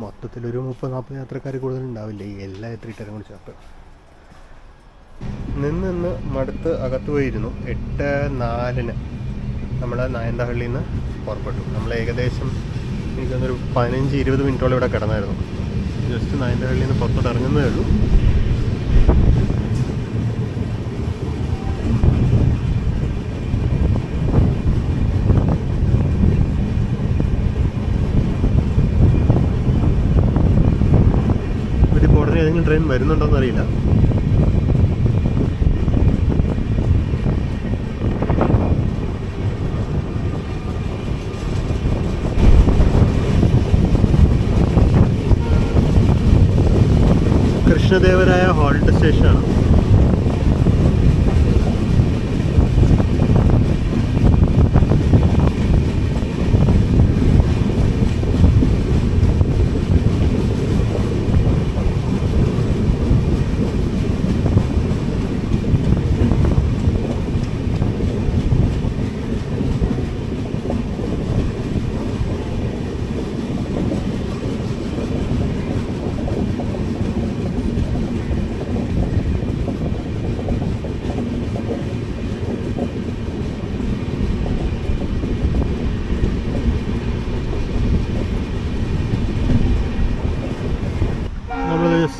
മൊത്തത്തിലൊരു 30-40 യാത്രക്കാർ കൂടുതലുണ്ടാവില്ല ഈ എല്ലാ എത്തിയിട്ടരും കൂടി ചേർത്ത്. നിന്ന് മടുത്ത് അകത്ത് പോയിരുന്നു. 8:04 നമ്മൾ നായന്തഹള്ളിയിൽ നിന്ന് പുറപ്പെട്ടു. നമ്മൾ ഏകദേശം എനിക്ക് തോന്നുന്നൊരു 15-20 മിനിറ്റോളം ഇവിടെ കിടന്നായിരുന്നു. ജസ്റ്റ് നായന്തഹള്ളിയിൽ നിന്ന് പുറത്തോട്ട് ഇറങ്ങുന്നതേ ഉള്ളൂ. ഇതിപ്പോൾ ഉടനെ ഏതെങ്കിലും ട്രെയിൻ വരുന്നുണ്ടോയെന്ന് അറിയില്ല. കൃഷ്ണദേവരായ ഹോൾട്ട് സ്റ്റേഷനാണ്.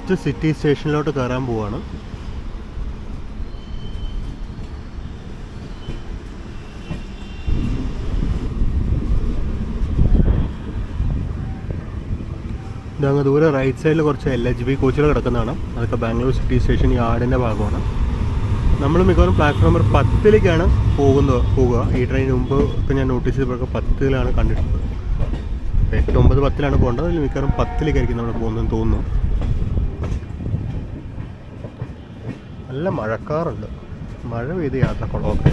ജസ്റ്റ് സിറ്റി സ്റ്റേഷനിലോട്ട് കയറാൻ പോവാണ്. ഇതങ്ങ് ദൂരെ റൈറ്റ് സൈഡിൽ കുറച്ച് LHB കോച്ചുകൾ കിടക്കുന്നതാണ്. അതൊക്കെ ബാംഗ്ലൂർ സിറ്റി സ്റ്റേഷൻ യാർഡിൻ്റെ ഭാഗമാണ്. നമ്മൾ മിക്കവാറും പ്ലാറ്റ്ഫോം നമ്പർ 10ലേക്കാണ് പോവുക. ഈ ട്രെയിൻ മുമ്പ് ഒക്കെ ഞാൻ നോട്ടീസ് ചെയ്തപ്പോഴൊക്കെ 10ലാണ് കണ്ടിട്ടുള്ളത്. 8, 9, 10ലാണ് പോകേണ്ടത്. അതിൽ മിക്കവാറും 10ലേക്കായിരിക്കും നമ്മൾ പോകുന്നതെന്ന് തോന്നുന്നു. നല്ല മഴക്കാറുണ്ട്. മഴ പെയ്ത് യാത്ര കുളമൊക്കെ.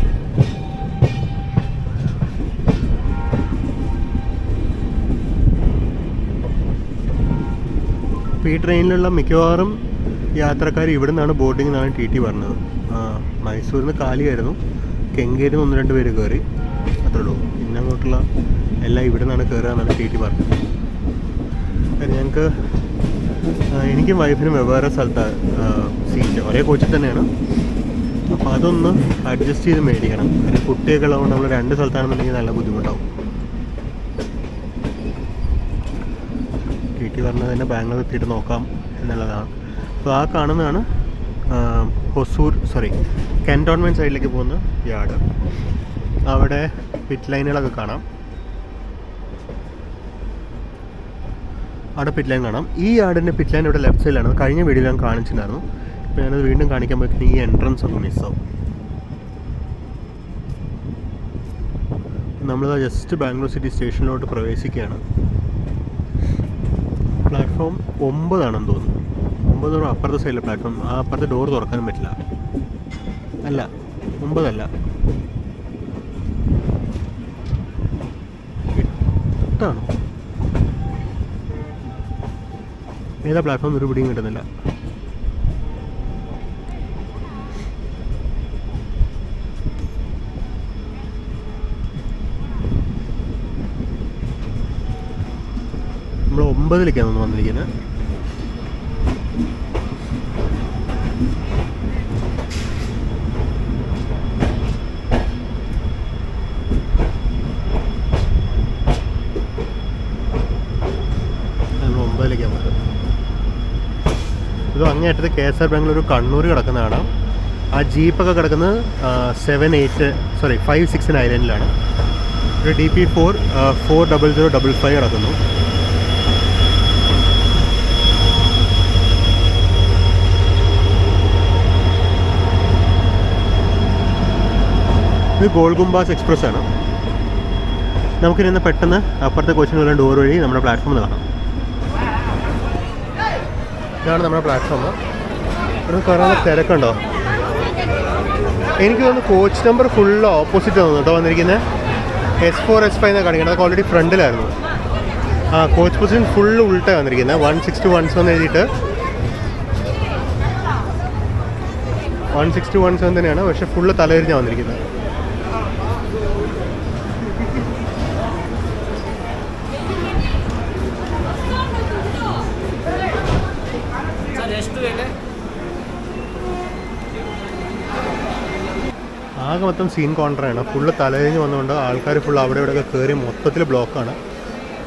അപ്പോൾ ഈ ട്രെയിനിലുള്ള മിക്കവാറും യാത്രക്കാർ ഇവിടെ നിന്നാണ് ബോർഡിംഗ് എന്നാണ് TT പറഞ്ഞത്. മൈസൂരിൽ നിന്ന് കാലിയായിരുന്നു. കെങ്കേരിൽ നിന്ന് 1-2 പേര് കയറി, അത്രേ ഉള്ളൂ. പിന്നെ അങ്ങോട്ടുള്ള എല്ലാം ഇവിടെ നിന്നാണ് കയറുക എന്നാണ് TT പറഞ്ഞത്. എനിക്കും വൈഫിനും വെവ്വേറെ സ്ഥലത്താണ് സീറ്റ്. ഒരേ കോച്ചിൽ തന്നെയാണ്. അപ്പോൾ അതൊന്ന് അഡ്ജസ്റ്റ് ചെയ്ത് മേടിക്കണം. കാര്യം കുട്ടിയൊക്കെ ഉള്ളതുകൊണ്ട് നമ്മൾ 2 സ്ഥലത്താണെന്നുണ്ടെങ്കിൽ നല്ല ബുദ്ധിമുട്ടാവും. TT പറഞ്ഞത് തന്നെ ബാംഗ്ലൂർ എത്തിയിട്ട് നോക്കാം എന്നുള്ളതാണ്. അപ്പോൾ ആ കാണുന്നതാണ് കെൻറ്റോൺമെൻറ്റ് സൈഡിലേക്ക് പോകുന്ന യാർഡ്. അവിടെ പിറ്റ് ലൈനുകളൊക്കെ കാണാം. അവിടെ പിറ്റ് ലൈൻ കാണാം. ഈ യാർഡിൻ്റെ പിറ്റ് ലൈൻ ഇവിടെ ലെഫ്റ്റ് സൈഡിലാണ്. കഴിഞ്ഞ വീഡിയോയിൽ ഞാൻ കാണിച്ചിട്ടുണ്ടായിരുന്നു. ഇപ്പോൾ ഞാനത് വീണ്ടും കാണിക്കാൻ പറ്റുന്ന ഈ എൻട്രൻസ് ഒന്ന് മിസ്സാവും. നമ്മളിത് ജസ്റ്റ് ബാംഗ്ലൂർ സിറ്റി സ്റ്റേഷനിലോട്ട് പ്രവേശിക്കുകയാണ്. പ്ലാറ്റ്ഫോം 9 ആണെന്ന് തോന്നുന്നു. 9 അപ്പുറത്തെ സൈഡിലെ പ്ലാറ്റ്ഫോം. ആ അപ്പുറത്തെ ഡോർ തുറക്കാനും പറ്റില്ല. അല്ല, 9 അല്ല, 8 ആണോ? ഏതാ പ്ലാറ്റ്ഫോം ഒരു പിടിയും കിട്ടുന്നില്ല. നമ്മൾ 9ലേക്കാണ് വന്നിരിക്കുന്നത്. ഇത് അങ്ങേയറ്റത്ത് KSR ബാംഗ്ലൂർ കണ്ണൂർ കിടക്കുന്നതാണ്. ആ ജീപ്പൊക്കെ കിടക്കുന്നത് 569 ഐലൻഡിലാണ്. ഒരു DP4 40055 കിടക്കുന്നു. ഇത് ഗോൾ ഗുംബാസ് എക്സ്പ്രസ് ആണ്. നമുക്കിന്ന് പെട്ടെന്ന് അപ്പുറത്തെ കോച്ചിനുള്ള ഡോർ വഴി നമ്മുടെ പ്ലാറ്റ്ഫോമിൽ കാണാം. ഇതാണ് നമ്മുടെ പ്ലാറ്റ്ഫോം. ഇവിടെ കയറാൻ തിരക്കുണ്ടോ? എനിക്ക് തോന്നുന്നു കോച്ച് നമ്പർ ഫുള്ള് ഓപ്പോസിറ്റ് തോന്നുന്നു കേട്ടോ വന്നിരിക്കുന്നത്. S4 S5 എന്നാണ് കാണിക്കുന്നത്. അതൊക്കെ ഓൾറെഡി ഫ്രണ്ടിലായിരുന്നു. കോച്ച് പൊസിഷൻ ഫുള്ള് ഉൾട്ടാണ് വന്നിരിക്കുന്നത്. 16217 എഴുതിയിട്ട് 16217 തന്നെയാണ്, പക്ഷേ ഫുള്ള് തലതിരിഞ്ഞാണ് വന്നിരിക്കുന്നത്. ആകെ മൊത്തം സീൻ കോൺട്രാണ്. ഫുള്ള് തലതിരിഞ്ഞ് വന്നുകൊണ്ട് ആൾക്കാർ ഫുള്ള് അവിടെ ഇവിടെയൊക്കെ കയറി മൊത്തത്തിൽ ബ്ലോക്കാണ്.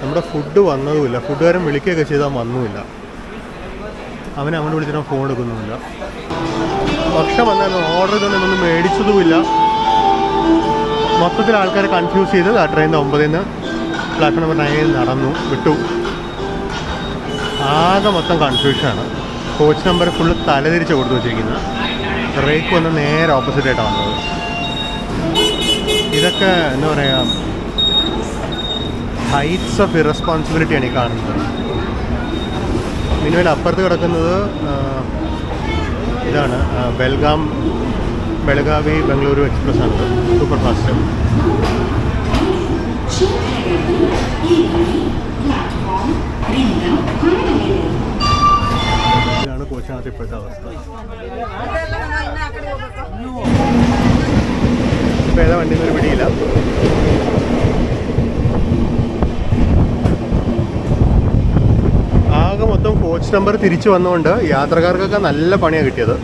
നമ്മുടെ ഫുഡ് വന്നതുമില്ല. ഫുഡുകാരൻ വിളിക്കുകയൊക്കെ ചെയ്താൽ വന്നുമില്ല. അവനെ അങ്ങോട്ട് വിളിച്ചിട്ട് ഫോൺ എടുക്കുന്നുമില്ല. ഭക്ഷണം വന്നായിരുന്നു, ഓർഡർ ചെയ്തുകൊണ്ടൊന്നും മേടിച്ചതുമില്ല. മൊത്തത്തിൽ ആൾക്കാരെ കൺഫ്യൂസ് ചെയ്ത് ആ ട്രെയിനിൻ്റെ 9 പ്ലാറ്റ്ഫോം നമ്പർ 9 നടന്നു വിട്ടു. ആകെ മൊത്തം കൺഫ്യൂഷനാണ്. കോച്ച് നമ്പർ ഫുള്ള് തലതിരിച്ച് കൊടുത്തു വെച്ചിരിക്കുന്നത്. ബ്രേക്ക് വന്ന് നേരെ ഓപ്പോസിറ്റായിട്ടാണ് വന്നത്. ഇതൊക്കെ എന്താ പറയുക, ഹൈറ്റ്സ് ഓഫ് ഇറസ്പോൺസിബിലിറ്റിയാണ് ഈ കാണുന്നത്. മിനിമം അപ്പുറത്ത് കിടക്കുന്നത് ഇതാണ് ബെൽഗാവി ബംഗളൂരു എക്സ്പ്രസ് ആണ്. Super fast. ഇതാണ് കോച്ചിനകത്ത് ഇപ്പോഴത്തെ അവസ്ഥ. ഇപ്പോൾ ഏതാ വണ്ടിയിൽ ഒരു പിടിയില്ല. ആകെ മൊത്തം കോച്ച് നമ്പർ തിരിച്ചു വന്നുകൊണ്ട് യാത്രക്കാർക്കൊക്കെ നല്ല പണിയാണ് കിട്ടിയത്.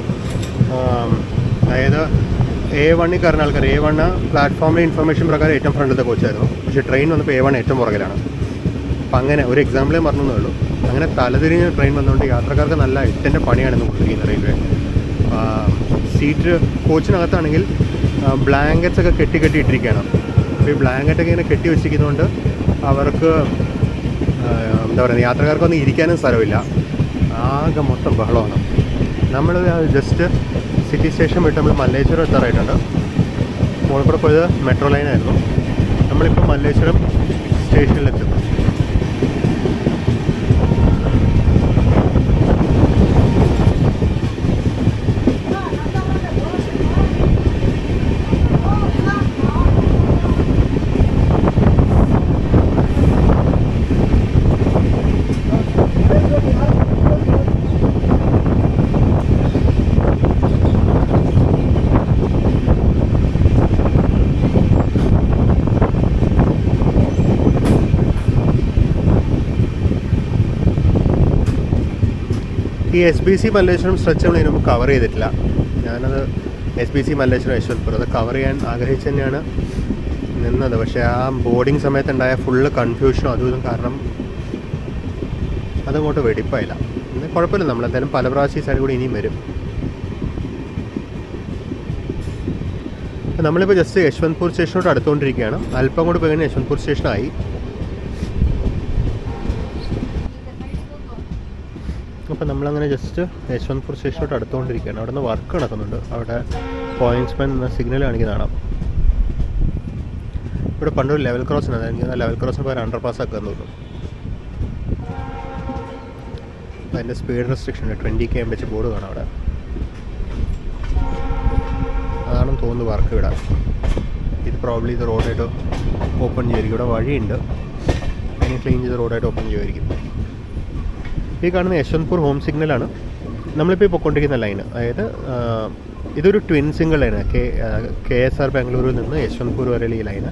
അതായത് A1 കയറുന്ന ആൾക്കാർ, A1 പ്ലാറ്റ്ഫോമിലെ ഇൻഫർമേഷൻ പ്രകാരം ഏറ്റവും ഫ്രണ്ടിലത്തെ കോച്ചായിരുന്നു. പക്ഷേ ട്രെയിൻ വന്നപ്പോൾ A1 ഏറ്റവും പുറകിലാണ്. അപ്പം അങ്ങനെ ഒരു എക്സാമ്പിളേ പറഞ്ഞതേ ഉള്ളൂ. അങ്ങനെ തലതിരിഞ്ഞ ട്രെയിൻ വന്നുകൊണ്ട് യാത്രക്കാർക്ക് നല്ല എട്ടിൻ്റെ പണിയാണ് ഇന്ന് കൊടുത്തിരിക്കുന്നത് റെയിൽവേ. സീറ്റ് കോച്ചിനകത്താണെങ്കിൽ ബ്ലാങ്കറ്റ്സ് ഒക്കെ കെട്ടി ഇട്ടിരിക്കുകയാണ്. അപ്പോൾ ഈ ബ്ലാങ്കറ്റൊക്കെ ഇങ്ങനെ കെട്ടി വെച്ചിരിക്കുന്നതുകൊണ്ട് അവർക്ക് എന്താ പറയുക, യാത്രക്കാർക്കൊന്നും ഇരിക്കാനും സ്ഥലമില്ല. ആകെ മൊത്തം ബഹളമാണ്. നമ്മൾ ജസ്റ്റ് സിറ്റി സ്റ്റേഷൻ വിട്ട് നമ്മൾ മല്ലേശ്വരം എത്താറായിട്ടുണ്ട്. മുകളിൽ കൂടെ പോയത് മെട്രോ ലൈനായിരുന്നു. നമ്മളിപ്പോൾ മല്ലേശ്വരം സ്റ്റേഷനിലെത്തും. ഈ SBC മല്ലേശ്വരം സ്ട്രെച്ച് നമ്മൾ ഇതിനു മുമ്പ് കവർ ചെയ്തിട്ടില്ല. ഞാനത് SBC മല്ലേശ്വരം യശ്വന്ത്പൂർ അത് കവർ ചെയ്യാൻ ആഗ്രഹിച്ച് തന്നെയാണ് നിന്നത്. പക്ഷേ ആ ബോർഡിങ് സമയത്തുണ്ടായ ഫുള്ള് കൺഫ്യൂഷനും അതും ഇതും കാരണം അതങ്ങോട്ട് വെടിപ്പായില്ല. പിന്നെ കുഴപ്പമില്ല, നമ്മളെന്തായാലും പല പ്രാവശ്യം ഈ സൈഡ് കൂടി ഇനിയും വരും. നമ്മളിപ്പോൾ ജസ്റ്റ് യശ്വന്ത്പൂർ സ്റ്റേഷനോട് അടുത്തുകൊണ്ടിരിക്കുകയാണ്. അല്പം കൂടി പോയി കഴിഞ്ഞാൽ യശ്വന്ത്പൂർ സ്റ്റേഷനായി. അപ്പോൾ നമ്മളങ്ങനെ ജസ്റ്റ് യശ്വന്ത്പൂർ സ്റ്റേഷനോട്ട് അടുത്തുകൊണ്ടിരിക്കുകയാണ്. അവിടെ നിന്ന് വർക്ക് നടക്കുന്നുണ്ട്. അവിടെ പോയിൻറ്റ്സ്മെൻ എന്ന സിഗ്നൽ കാണിക്കുന്നതാണ്. ഇവിടെ പണ്ടൊരു ലെവൽ ക്രോസ് ഉണ്ട്. എനിക്ക് ലെവൽ ക്രോസിന് പോയാൽ അണ്ടർപാസ് ആക്കാന്ന് തോന്നുന്നു. അപ്പോൾ അതിൻ്റെ സ്പീഡ് റെസ്ട്രിക്ഷൻ 20 km വെച്ച് ബോർഡ് കാണാം അവിടെ. അതാണെന്ന് തോന്നുന്നു വർക്ക് ഇവിടെ. ഇത് പ്രോബ്ലി ഇത് റോഡായിട്ട് ഓപ്പൺ ചെയ്യുമായിരിക്കും. ഇവിടെ വഴിയുണ്ട്, അതിന് ക്ലീൻ ചെയ്ത് റോഡായിട്ട് ഓപ്പൺ ചെയ്യുമായിരിക്കും. ഈ കാണുന്ന യശ്വന്ത്പൂർ ഹോം സിഗ്നലാണ് നമ്മളിപ്പോൾ പോയിക്കൊണ്ടിരിക്കുന്ന ലൈന്. അതായത് ഇതൊരു ട്വിൻ സിംഗിൾ ലൈനാണ്. KSR ബാംഗ്ലൂരിൽ നിന്ന് യശ്വന്ത്പൂർ വരെയുള്ള ഈ ലൈന്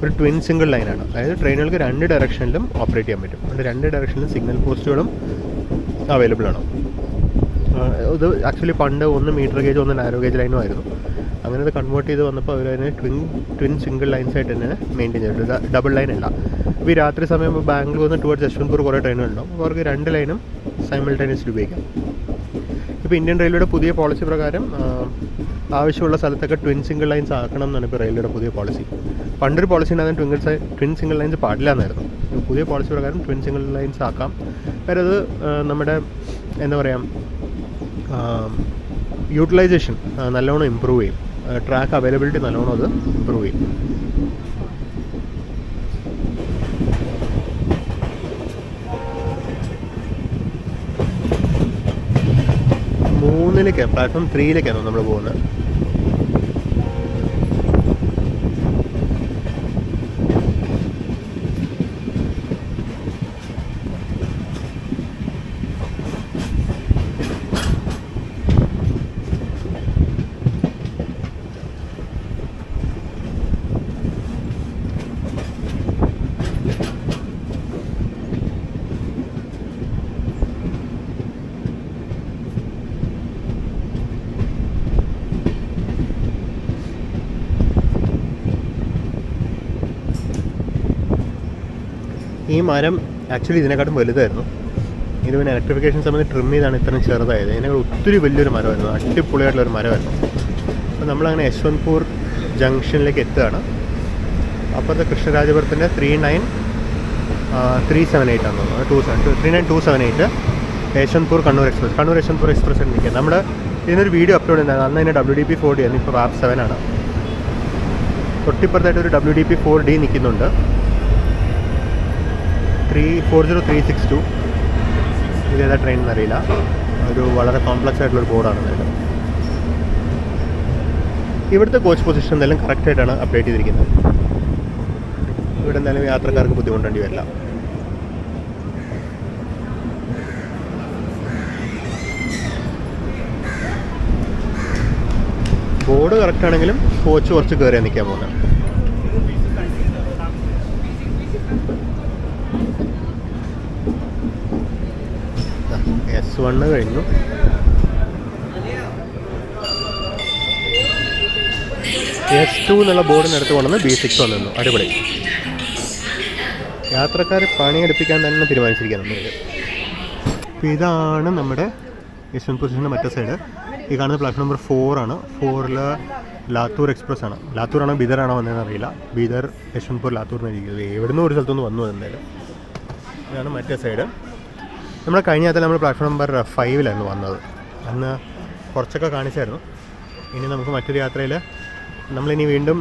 ഒരു ട്വിൻ സിംഗിൾ ലൈനാണ്. അതായത് ട്രെയിനുകൾക്ക് 2 ഡയറക്ഷനിലും ഓപ്പറേറ്റ് ചെയ്യാൻ പറ്റും. അതുകൊണ്ട് 2 ഡയറക്ഷനിലും സിഗ്നൽ പോസ്റ്റുകളും അവൈലബിൾ ആണ്. ഇത് ആക്ച്വലി പണ്ട് 1 മീറ്റർ ഗേജ് 1 നാരോ ഗേജ് ലൈനും ആയിരുന്നു. അങ്ങനെ അത് കൺവേർട്ട് ചെയ്ത് വന്നപ്പോൾ അവർ അതിനെ ട്വിൻ സിംഗിൾ ലൈൻസ് ആയിട്ട് തന്നെ മെയിൻറ്റെയിൻ ചെയ്തിട്ടുണ്ട്. ഡബിൾ ലൈൻ അല്ല. ഇപ്പോൾ ഈ രാത്രി സമയം ബാംഗ്ലൂരിൽ നിന്ന് ടുവേർഡ്സ് യശ്വന്ത്പൂർ കുറേ ട്രെയിനുകളുണ്ടാവും. അപ്പോൾ അവർക്ക് 2 ലൈനും സൈമിൾട്ടേനിയസ്ലി ഉപയോഗിക്കാം. ഇപ്പോൾ ഇന്ത്യൻ റെയിൽവേയുടെ പുതിയ പോളിസി പ്രകാരം ആവശ്യമുള്ള സ്ഥലത്തൊക്കെ ട്വിൻ സിംഗിൾ ലൈൻസ് ആക്കണം എന്നാണ് ഇപ്പോൾ റെയിൽവേയുടെ പുതിയ പോളിസി. പണ്ടൊരു പോളിസി ഉണ്ടായിരുന്ന ട്വിൻ സിംഗിൾ ലൈൻസ് പാടില്ല എന്നായിരുന്നു. പുതിയ പോളിസി പ്രകാരം ട്വിൻ സിംഗിൾ ലൈൻസ് ആക്കാം. കാരണം അത് നമ്മുടെ എന്താ പറയുക, യൂട്ടിലൈസേഷൻ നല്ലോണം ഇമ്പ്രൂവ് ചെയ്യും. ട്രാക്ക് അവൈലബിലിറ്റി നല്ലോണം അത് ഇമ്പ്രൂവ് ചെയ്യും. പ്ലാറ്റ്ഫോം 3 നമ്മൾ പോകുന്നത്. ഈ മരം ആക്ച്വലി ഇതിനെക്കാട്ടും വലുതായിരുന്നു. ഇത് പിന്നെ ഇലക്ട്രിഫിക്കേഷൻ സമയത്ത് ട്രിം ചെയ്താണ് ഇത്രയും ചെറുതായത്. ഇതിനേക്കാൾ ഒത്തിരി വലിയൊരു മരമായിരുന്നു, അടിപൊളിയായിട്ടുള്ളൊരു മരമായിരുന്നു. അപ്പോൾ നമ്മളങ്ങനെ യശ്വന്ത്പൂർ ജംഗ്ഷനിലേക്ക് എത്തുകയാണ്. അപ്പോഴത്തെ കൃഷ്ണരാജപുരത്തിൻ്റെ 39378 ആണെന്ന് തോന്നുന്നു. 39278 യശ്വന്ത്പൂർ കണ്ണൂർ യശ്വന്ത്പൂർ എക്സ്പ്രസ് നിൽക്കുക. നമ്മുടെ ഇതിനൊരു വീഡിയോ അപ്ലോഡ് ചെയ്യുന്നത് അന്ന് അതിൻ്റെ WDP4D ആയിരുന്നു. ഇപ്പോൾ RAP 7 ആണ്. തൊട്ടിപ്പുറത്തായിട്ട് ഒരു WDP4D നിൽക്കുന്നുണ്ട്. 40362 ഇതേതാ ട്രെയിൻ എന്നറിയില്ല. ഒരു വളരെ കോംപ്ലക്സ് ആയിട്ടുള്ളൊരു ബോർഡാണ് ഇത്. ഇവിടുത്തെ കോച്ച് പൊസിഷൻ എന്തായാലും കറക്റ്റായിട്ടാണ് അപ്ഡേറ്റ് ചെയ്തിരിക്കുന്നത്. ഇവിടെ എന്തായാലും യാത്രക്കാർക്ക് ബുദ്ധിമുട്ടേണ്ടി വരില്ല. ബോർഡ് കറക്റ്റാണെങ്കിലും കോച്ച് കുറച്ച് കയറിയാൽ നിൽക്കാൻ പോകുന്നത്. S1 കഴിഞ്ഞു. S2 എന്നുള്ള ബോർഡിനടുത്ത് കൊണ്ടുവന്ന് B6 വന്നു. അടിപൊളി. യാത്രക്കാരെ പണിയെടുപ്പിക്കാൻ തന്നെ തീരുമാനിച്ചിരിക്കുകയാണ് നമ്മൾ. അപ്പോൾ ഇതാണ് നമ്മുടെ യശ്വന്ത്പൂർ സ്റ്റേഷൻ്റെ മറ്റേ സൈഡ്. ഈ കാണുന്ന പ്ലാറ്റ്ഫോം നമ്പർ 4 ആണ്. 4 ലാത്തൂർ എക്സ്പ്രസ് ആണ്. ലാത്തൂറാണോ ബീദറാണോ വന്നതെന്ന് അറിയില്ല. ബീദർ യശ്വന്ത്പൂർ ലാത്തൂർ ഇരിക്കുന്നത്. എവിടുന്ന് ഒരു സ്ഥലത്തുനിന്ന് വന്നു എന്തായാലും. ഇതാണ് മറ്റേ സൈഡ്. നമ്മൾ കഴിഞ്ഞ ആഴ്ച നമ്മൾ പ്ലാറ്റ്ഫോം നമ്പർ 5 വന്നത്. അന്ന് കുറച്ചൊക്കെ കാണിച്ചായിരുന്നു. ഇനി നമുക്ക് മറ്റൊരു യാത്രയിൽ നമ്മളിനി വീണ്ടും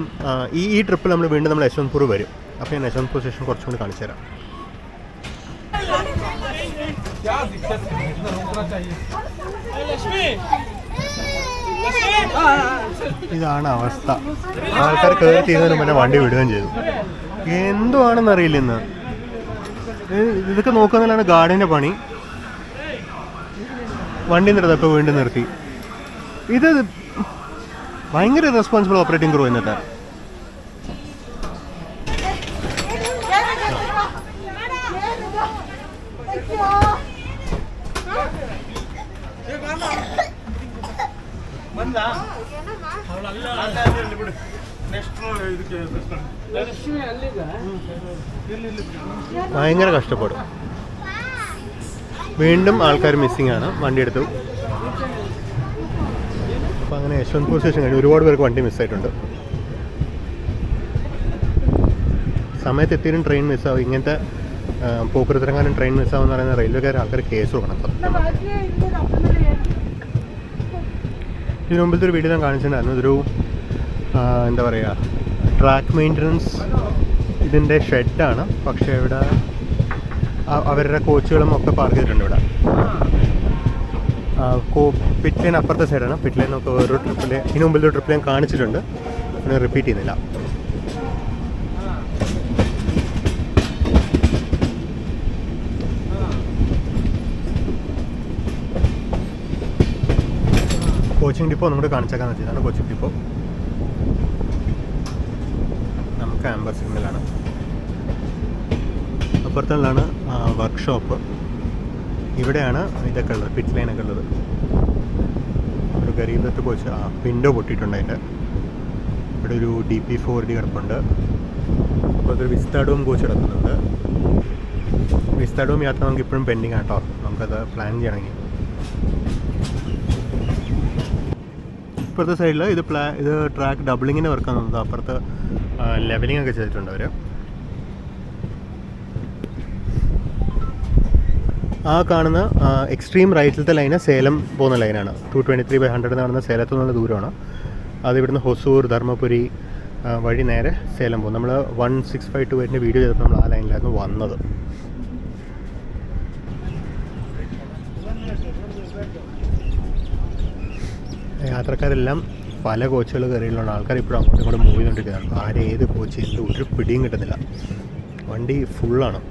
ഈ ട്രിപ്പിൽ നമ്മൾ വീണ്ടും നമ്മൾ യശ്വന്ത്പൂർ വരും. അപ്പോൾ ഞാൻ യശ്വന്ത്പൂർ സ്റ്റേഷൻ കുറച്ചും കൂടി കാണിച്ചു തരാം. ഇതാണ് അവസ്ഥ. ആൾക്കാർ കയറി തീരുന്നതിന് മുന്നേ വണ്ടി വിടുകയും ചെയ്തു. എന്തുവാണെന്നറിയില്ല ഇന്ന്. ഇതൊക്കെ നോക്കുന്നതിലാണ് ഗാർഡിൻ്റെ പണി. വണ്ടി നിർത്തപ്പോൾ വീണ്ടും നിർത്തി. ഇത് ഭയങ്കര റെസ്പോൺസിബിൾ ഓപ്പറേറ്റിംഗ് ക്രൂ ഇന്നത്തെ. ഭയങ്കര കഷ്ടപ്പെടും. വീണ്ടും ആൾക്കാർ മിസ്സിംഗ് ആണ്. വണ്ടി എടുത്തു. അപ്പോൾ അങ്ങനെ യശ്വന്ത്പൂർ സ്റ്റേഷൻ കഴിഞ്ഞ് ഒരുപാട് പേർക്ക് വണ്ടി മിസ്സായിട്ടുണ്ട്. സമയത്ത് എത്തിയും ട്രെയിൻ മിസ്സാവും. ഇങ്ങനത്തെ പോക്കുരത്തിറങ്ങാനും ട്രെയിൻ മിസ്സാവും എന്ന് പറയുന്ന റെയിൽവേക്കാർ ആൾക്കാർ കേസ് കൊടുക്കണം. ഇതിനു മുമ്പിലത്തെ ഒരു വീഡിയോ ഞാൻ കാണിച്ചിട്ടുണ്ടായിരുന്നു. ഇതൊരു എന്താ പറയുക, ട്രാക്ക് മെയിൻ്റനൻസ് ഇതിൻ്റെ ഷെഡാണ്. പക്ഷേ ഇവിടെ അവരുടെ കോച്ചുകളും ഒക്കെ പാർക്ക് ചെയ്തിട്ടുണ്ട്. ഇവിടെ പിറ്റ് ലൈൻ അപ്പുറത്തെ സൈഡാണ്. പിറ്റ് ലൈൻ നമുക്ക് ഓരോ ട്രിപ്പിൽ ഇതിനു മുമ്പിലത്തെ ട്രിപ്പിൽ ഞാൻ കാണിച്ചിട്ടുണ്ട്. ഞാൻ റിപ്പീറ്റ് ചെയ്യുന്നില്ല. കോച്ചിങ് ഡിപ്പോ നമ്മുടെ കാണിച്ചേക്കാൻ വെച്ചതാണ്. കോച്ചിങ് ഡിപ്പോ നമുക്ക് ആംബർ സിഗ്നലാണ്. അപ്പുറത്തുള്ളതാണ് വർക്ക്ഷോപ്പ്. ഇവിടെയാണ് ഇതൊക്കെ ഉള്ളത്, പിറ്റ് ലൈനൊക്കെ ഉള്ളത്. ഒരു ഗരീബത്ത് കോച്ച് വിൻഡോ പൊട്ടിയിട്ടുണ്ട് അതിൻ്റെ. ഇവിടെ ഒരു DP4D കിടപ്പുണ്ട്. അപ്പോൾ അതൊരു വിസ്താഡോം കോച്ച് കിടക്കുന്നുണ്ട്. വിസ്താഡോം യാത്ര നമുക്ക് ഇപ്പോഴും പെൻഡിങ് ആട്ടോ. നമുക്കത് പ്ലാൻ ചെയ്യണമെങ്കിൽ. ഇപ്പുറത്തെ സൈഡിൽ ഇത് ട്രാക്ക് ഡബിളിങ്ങിൻ്റെ വർക്കാണ് തോന്നുന്നത്. അപ്പുറത്ത് ലെവലിംഗ് ഒക്കെ ചെയ്തിട്ടുണ്ട് അവർ. ആ കാണുന്ന എക്സ്ട്രീം റൈറ്റിലത്തെ ലൈന് സേലം പോകുന്ന ലൈനാണ്. 223/100 എന്ന് പറയുന്ന സേലത്തു നിന്നുള്ള ദൂരമാണ്. അത് ഇവിടുന്ന് ഹൊസൂർ, ധർമ്മപുരി വഴി നേരെ സേലം പോകും. നമ്മൾ 1652 വീഡിയോ ചെയ്തപ്പോൾ നമ്മൾ ആ ലൈനിലായിരുന്നു വന്നത്. യാത്രക്കാരെല്ലാം പല കോച്ചുകൾ കയറിയുള്ള ആൾക്കാർ ഇപ്പോഴും അങ്ങോട്ടും ഇങ്ങോട്ടും മൂവ് ചെയ്തുകൊണ്ടിരിക്കുകയാണ്. ആരേത് കോച്ച് എന്ത് ഒരു പിടിയും കിട്ടുന്നില്ല. വണ്ടി ഫുള്ളാണ്.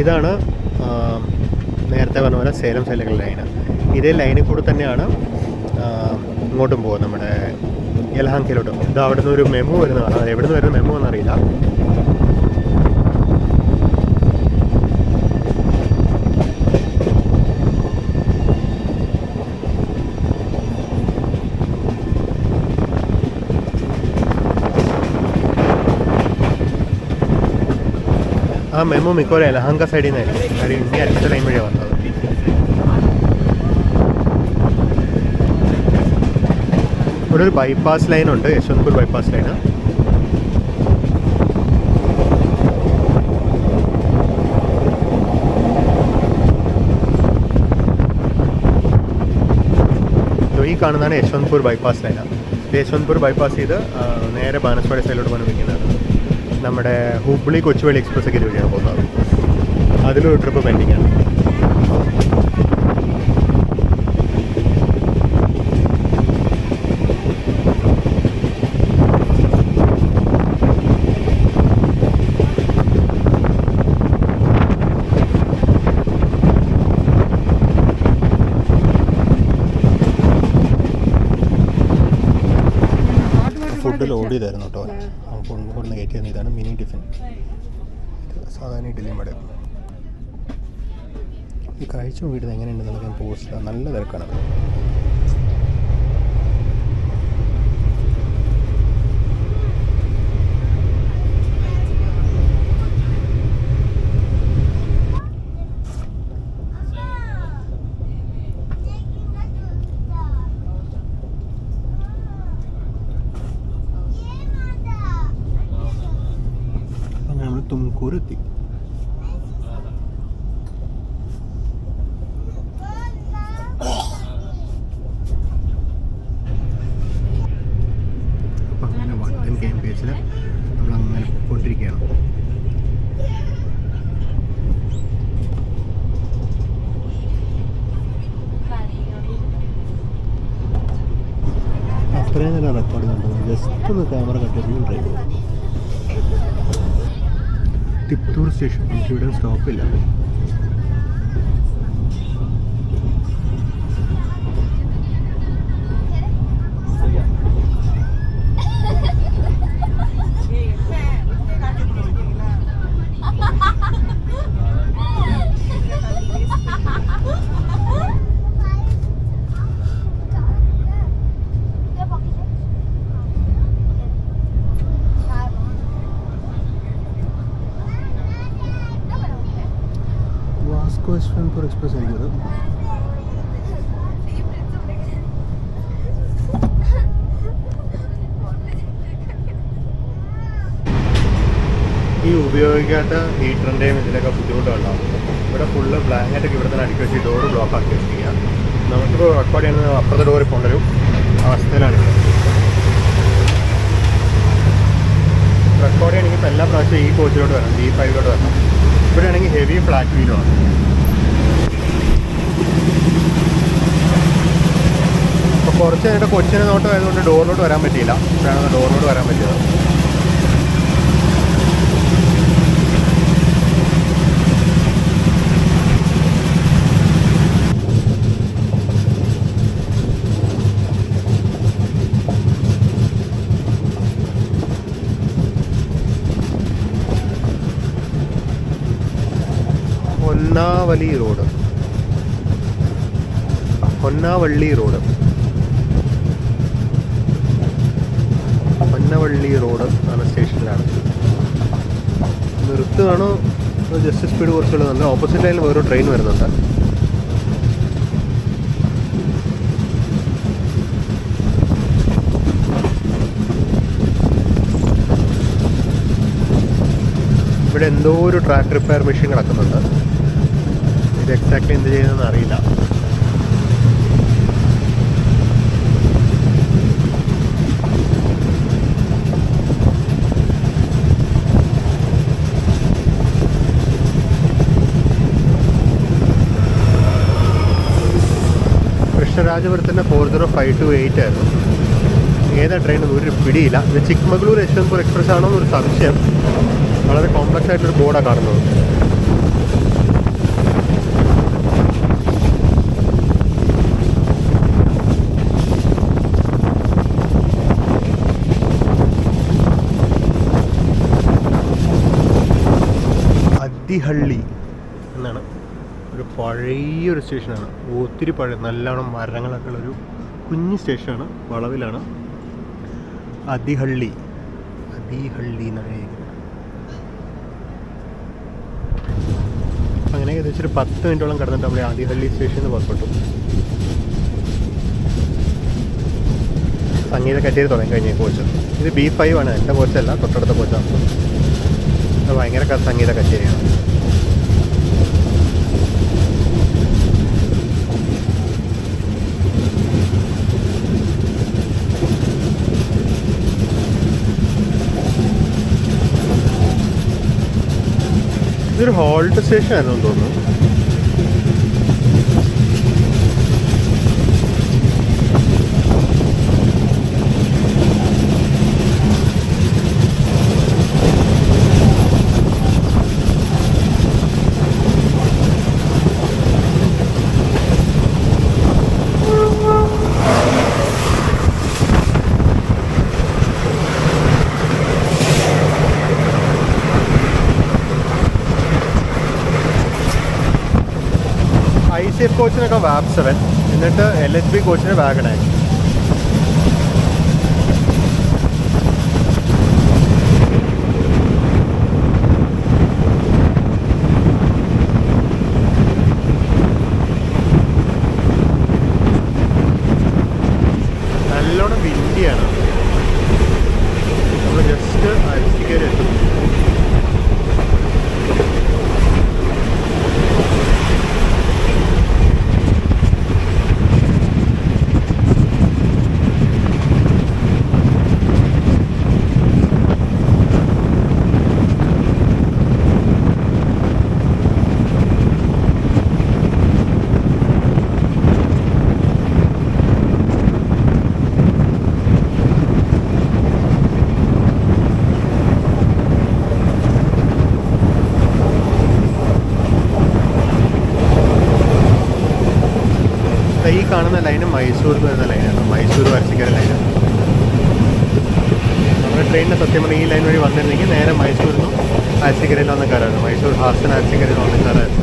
ഇതാണ് നേരത്തെ പറഞ്ഞ പോലെ സേലം സൈലങ്ങൾ ലൈന്. ഇതേ ലൈനിൽ കൂടെ തന്നെയാണ് ഇങ്ങോട്ടും പോകുന്നത്, നമ്മുടെ യലഹങ്കയിലോട്ടും. ഇത് അവിടെ നിന്ന് ഒരു മെമോ വരുന്നതാണ്. അത് എവിടെ നിന്ന് വരുന്ന മെമോ എന്നറിയില്ല. ആ മെമോ മിക്കവാറും യലഹങ്ക സൈഡിൽ നിന്നായിരിക്കും. കാര്യം ഇനി അടുത്ത ലൈൻ വഴിയാണ് വന്നത്. ഇവിടെ ഒരു ബൈപ്പാസ് ലൈനുണ്ട്, യശ്വന്ത്പൂർ ബൈപ്പാസ് ലൈന്. ഈ കാണുന്നതാണ് Yeshwanthpur bypass line. Yeshwanthpur bypass ചെയ്ത് നേരെ ബാനസ്വാടി സൈഡിലോട്ട് പോകാൻ വയ്ക്കുന്നത്. നമ്മുടെ ഹുബ്ലി കൊച്ചുവേളി എക്സ്പ്രസ് ഒക്കെ ഇതുവഴിയാണ് പോകുന്നത്. അതിലൊരു ട്രിപ്പ് പെൻഡിങ് ആണ്. ഫുഡ് ലോഡ് ചെയ്തായിരുന്നു കേട്ടോ. കൊണ്ടുവന്ന് കയറ്റി ചെയ്യുന്നത്. ഇതാണ് മിനി ടിഫിൻ. സാധാരണ ഇഡ്ഡലിയും വടയും. ഈ കഴിച്ചു നോക്കിയിട്ട് എങ്ങനെയുണ്ടെന്നുള്ളത് ഞാൻ പോസ്റ്റ്. നല്ല തിരക്കാണ്. നമ്മൾ തുംകൂർ എത്തി. അപ്പം അങ്ങനെ വട്ടൻ ക്യാമ്പേജിൽ നമ്മളങ്ങനെ പോയിക്കൊണ്ടിരിക്കുകയാണ്. അത്രയും നല്ല റെക്കോർഡ് കണ്ടത്. ജസ്റ്റ് ഒന്ന് ക്യാമറ കട്ടിട്ട് ഡ്രൈവ് ചെയ്തു. തിപ്തൂർ സ്റ്റേഷൻ. നമുക്കിവിടെ സ്റ്റോപ്പില്ല. വാസ്കോ എക്സ്പ്രസ് ആയിരിക്കും. ഈ ഉപയോഗിക്കാത്ത ഹീറ്ററിൻ്റെയും ഇതിലൊക്കെ ബുദ്ധിമുട്ടുണ്ടാകും. ഇവിടെ ഫുള്ള് ബ്ലാങ്കറ്റൊക്കെ ഇവിടെ തന്നെ അടുക്കി വെച്ച് ഡോറ് ബ്ലോക്ക് ആക്കി വെച്ചിരിക്കുക. നമുക്കിപ്പോൾ റെക്കോർഡ് ചെയ്യുന്നത് അപ്പുറത്തെ ഡോറിൽ പോകേണ്ട ഒരു അവസ്ഥയിലാണ്. റെക്കോർഡ് ചെയ്യണമെങ്കിൽ ഇപ്പോൾ എല്ലാ പ്രാവശ്യവും ഈ കോച്ചിലോട്ട് വരണം, D5 വരണം. ഇവിടെ ആണെങ്കിൽ ഹെവി ഫ്ലാറ്റ് വീലുമാണ്. അപ്പോൾ കുറച്ച് നേരത്തെ കൊച്ചിനെ നോട്ട് ആയതുകൊണ്ട് ഡോറിലോട്ട് വരാൻ പറ്റിയില്ല. ഇപ്പോഴാണ് ഡോറിലോട്ട് വരാൻ പറ്റിയത്. ഹൊന്നാവള്ളി റോഡ്. ഹൊന്നാവള്ളി റോഡ് എന്ന സ്റ്റേഷനിലാണ്. നിർത്തുകയാണോ ജസ്റ്റ് സ്പീഡ് കുറച്ചുള്ളത്. ഓപ്പോസിറ്റ് ലൈനിൽ വേറൊരു ട്രെയിൻ വരുന്നുണ്ട്. ഇവിടെ എന്തോ ഒരു ട്രാക്ക് റിപ്പയർ മെഷീൻ കിടക്കുന്നുണ്ട്. ഇത് എക്സാക്ട്ലി എന്ത് ചെയ്യുന്നതെന്ന് അറിയില്ല. കൃഷ്ണരാജപുരത്തിൻ്റെ 40528 ആയിരുന്നു. ഏതാ ട്രെയിൻ ഒരു പിടിയില്ല. ഇത് ചിക്മംഗ്ലൂർ യശ്വന്ത്പൂർ എക്സ്പ്രസ് ആണോ എന്നൊരു സംശയം. വളരെ കോംപ്ലക്സ് ആയിട്ടൊരു ബോർഡാണ് കാണുന്നത്. അദ്ദിഹള്ളി എന്നാണ്. ഒരു പഴയൊരു സ്റ്റേഷനാണ്. ഒത്തിരി പഴയ നല്ലോണം മരങ്ങളൊക്കെ ഉള്ളൊരു കുഞ്ഞ് സ്റ്റേഷനാണ്. വളവിലാണ്. അദ്ദിഹള്ളി എന്നാണ്. അങ്ങനെ ഏകദേശം ഒരു 10 മിനിറ്റോളം കിടന്നിട്ട് നമ്മൾ ആദിഹള്ളി സ്റ്റേഷനിൽ പുറപ്പെട്ടു. സംഗീത കച്ചേരി തുടങ്ങി കഴിഞ്ഞ കോച്ച്. ഇത് B5 ആണ്. എൻ്റെ കോച്ചല്ല, തൊട്ടടുത്ത കോച്ചാണ്. അത് ഭയങ്കര സംഗീത കച്ചേരിയാണ്. ഇതൊരു ഹോൾട്ട് സ്റ്റേഷൻ ആയിരുന്നു തോന്നുന്നു. ICF കോച്ചിനൊക്കെ വാപ്പ് 7, എന്നിട്ട് LHB കോച്ചിന് വാഗൺ ആയി. നല്ലോണം വിൻഡിയാണ്. നമ്മൾ ജസ്റ്റ് അരിച്ചിക്കര എത്തും. ഈ കാണുന്ന ലൈന് മൈസൂർ വരുന്ന ലൈനാണ്, മൈസൂർ അരസിക്കര ലൈനാണ്. നമ്മുടെ ട്രെയിനിന് സത്യം പറഞ്ഞാൽ ഈ ലൈൻ വഴി വന്നിരുന്നെങ്കിൽ നേരെ മൈസൂരിൽ നിന്നും അരസിക്കരയിൽ വന്ന് കയറാറ്, മൈസൂർ ഹാസൻ അരസിക്കരയിൽ വന്ന് കയറാറ്.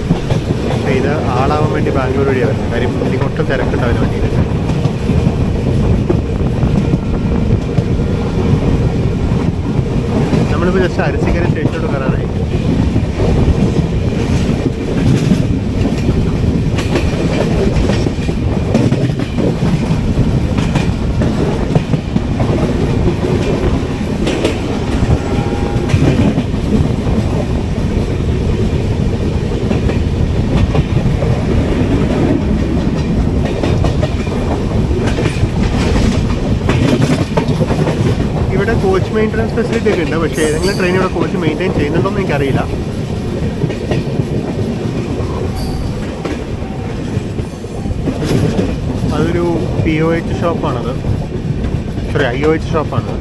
പക്ഷേ ഇത് ആളാവാൻ വേണ്ടി ബാംഗ്ലൂർ വഴിയാണ്, കാര്യം എനിക്ക് ഒട്ടും തിരക്കുണ്ടാവില്ല വണ്ടിയിൽ. നമ്മളിപ്പോൾ ജസ്റ്റ് അരസിക്കര സ്റ്റേഷനോട് കയറാനായി. ഇവിടെ കോച്ച് മെയിൻ്റനൻസ് ഫെസിലിറ്റി ഒക്കെ ഉണ്ട്, പക്ഷേ ഏതെങ്കിലും ട്രെയിൻ ഇവിടെ കോച്ച് മെയിൻറ്റെയിൻ ചെയ്യുന്നുണ്ടോയെന്ന് എനിക്കറിയില്ല. അതൊരു POH ഷോപ്പാണത്, സോറി IOH ഷോപ്പാണത്.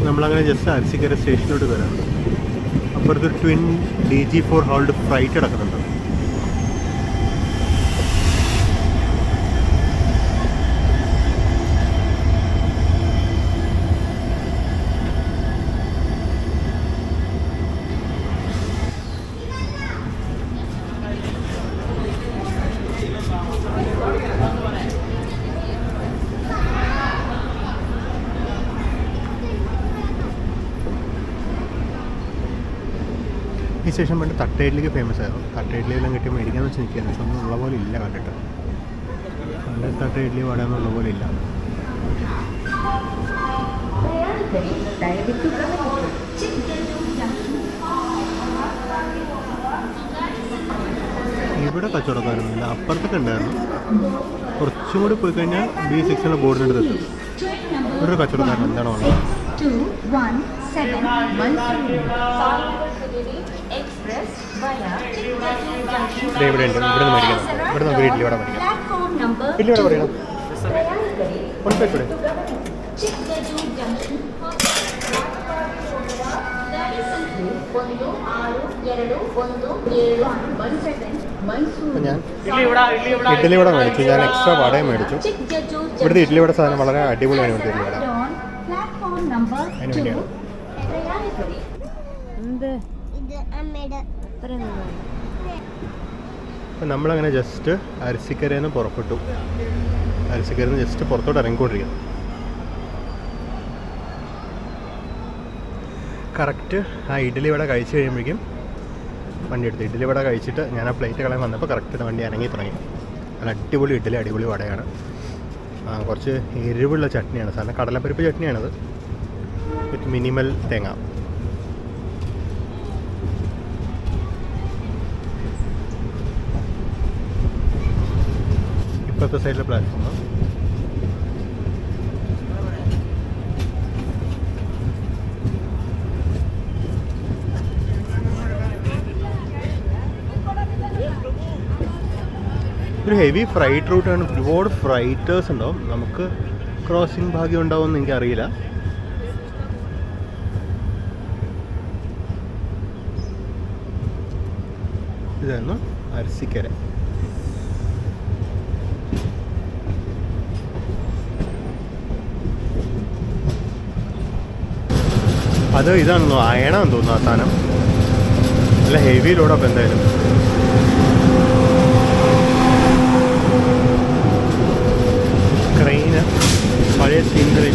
നമ്മളങ്ങനെ ജസ്റ്റ് അരസിക്കര സ്റ്റേഷനിലോട്ട് വരാം. അപ്പുറത്തൊരു ട്വിൻ DG4 ഹോൾഡ് ഫ്ലൈറ്റ് കിടക്കുന്നുണ്ട്. ഈ സ്റ്റേഷൻ പണ്ട് തട്ട ഇഡ്ലിക്ക് ഫേമസ് ആയിരുന്നു. തട്ട ഇഡ്ലിയെല്ലാം കിട്ടി മേടിക്കാമെന്ന് വെച്ച് നിൽക്കുകയാണ്, പക്ഷെ ഒന്നും ഉള്ള പോലെ ഇല്ല കണ്ടിട്ട്. പണ്ട് തട്ട ഇഡ്ലി വടയൊന്നുള്ള പോലെ ഇല്ല. ഇവിടെ കച്ചവടക്കാരൊന്നുമില്ല, അപ്പുറത്തൊക്കെ ഉണ്ടായിരുന്നു. കുറച്ചും കൂടി പോയി കഴിഞ്ഞാൽ B6 ബോർഡിനടുത്ത് എത്തും. ഇവിടെ ഒരു കച്ചവടക്കാരൻ എന്താണോ ഉള്ളത്. ഇവിടെ ഉണ്ട്, ഇവിടെ നിന്ന് മേടിക്കാം. ഇവിടെ നമുക്ക് ഇഡ്ലി വട മേടിക്കാം. ഇഡ്ലി വട പറയണം, ഞാൻ ഇഡ്ഡലി വട മേടിച്ചു. ഞാൻ എക്സ്ട്രാ വടയും മേടിച്ചു. ഇവിടുത്തെ ഇഡ്ഡലി വട സാധനം വളരെ അടിപൊളിയാണ്. ഇവിടുത്തെ ഇഡ്ഡലി വട അതിന് വേണ്ടിയാണ്. അപ്പം നമ്മളങ്ങനെ ജസ്റ്റ് അരസിക്കരയിൽ നിന്ന് പുറപ്പെട്ടു. അരസിക്കരയിൽ നിന്ന് ജസ്റ്റ് പുറത്തോട്ട് ഇറങ്ങിക്കൊണ്ടിരിക്കുന്നു. കറക്റ്റ് ആ ഇഡ്ഡലി വട കഴിച്ച് കഴിയുമ്പോഴേക്കും വണ്ടി എടുത്തു. ഇഡ്ഡലി വട കഴിച്ചിട്ട് ഞാൻ ആ പ്ലേറ്റ് കളയാൻ വന്നപ്പോൾ കറക്റ്റ് വണ്ടി ഇറങ്ങി തുടങ്ങി. നല്ല അടിപൊളി ഇഡ്ഡലി, അടിപൊളി വടയാണ്. കുറച്ച് എരിവുള്ള ചട്നിയാണ്, സാധാരണ കടലപ്പരിപ്പ് ചട്നിയാണത്, വിത്ത് മിനിമൽ തേങ്ങ. ഇപ്പോഴത്തെ സൈഡിലെ പ്ലാറ്റ്ഫോം ഒരു ഹെവി ഫ്രൈറ്റ് റൂട്ടാണ്. ഒരുപാട് ഫ്രൈറ്റേഴ്സ് ഉണ്ടാവും. നമുക്ക് ക്രോസിംഗ് ഭാഗ്യം ഉണ്ടാവുമെന്ന് എനിക്കറിയില്ല. ഇതായിരുന്നു അരസിക്കര. അത് ഇതാണെന്നോ, അയണാന്ന് തോന്നുന്നു ആ സാധനം. നല്ല ഹെവി ലോഡപ്പം എന്തായാലും. ക്രെയിന്, പഴയ സീനറി.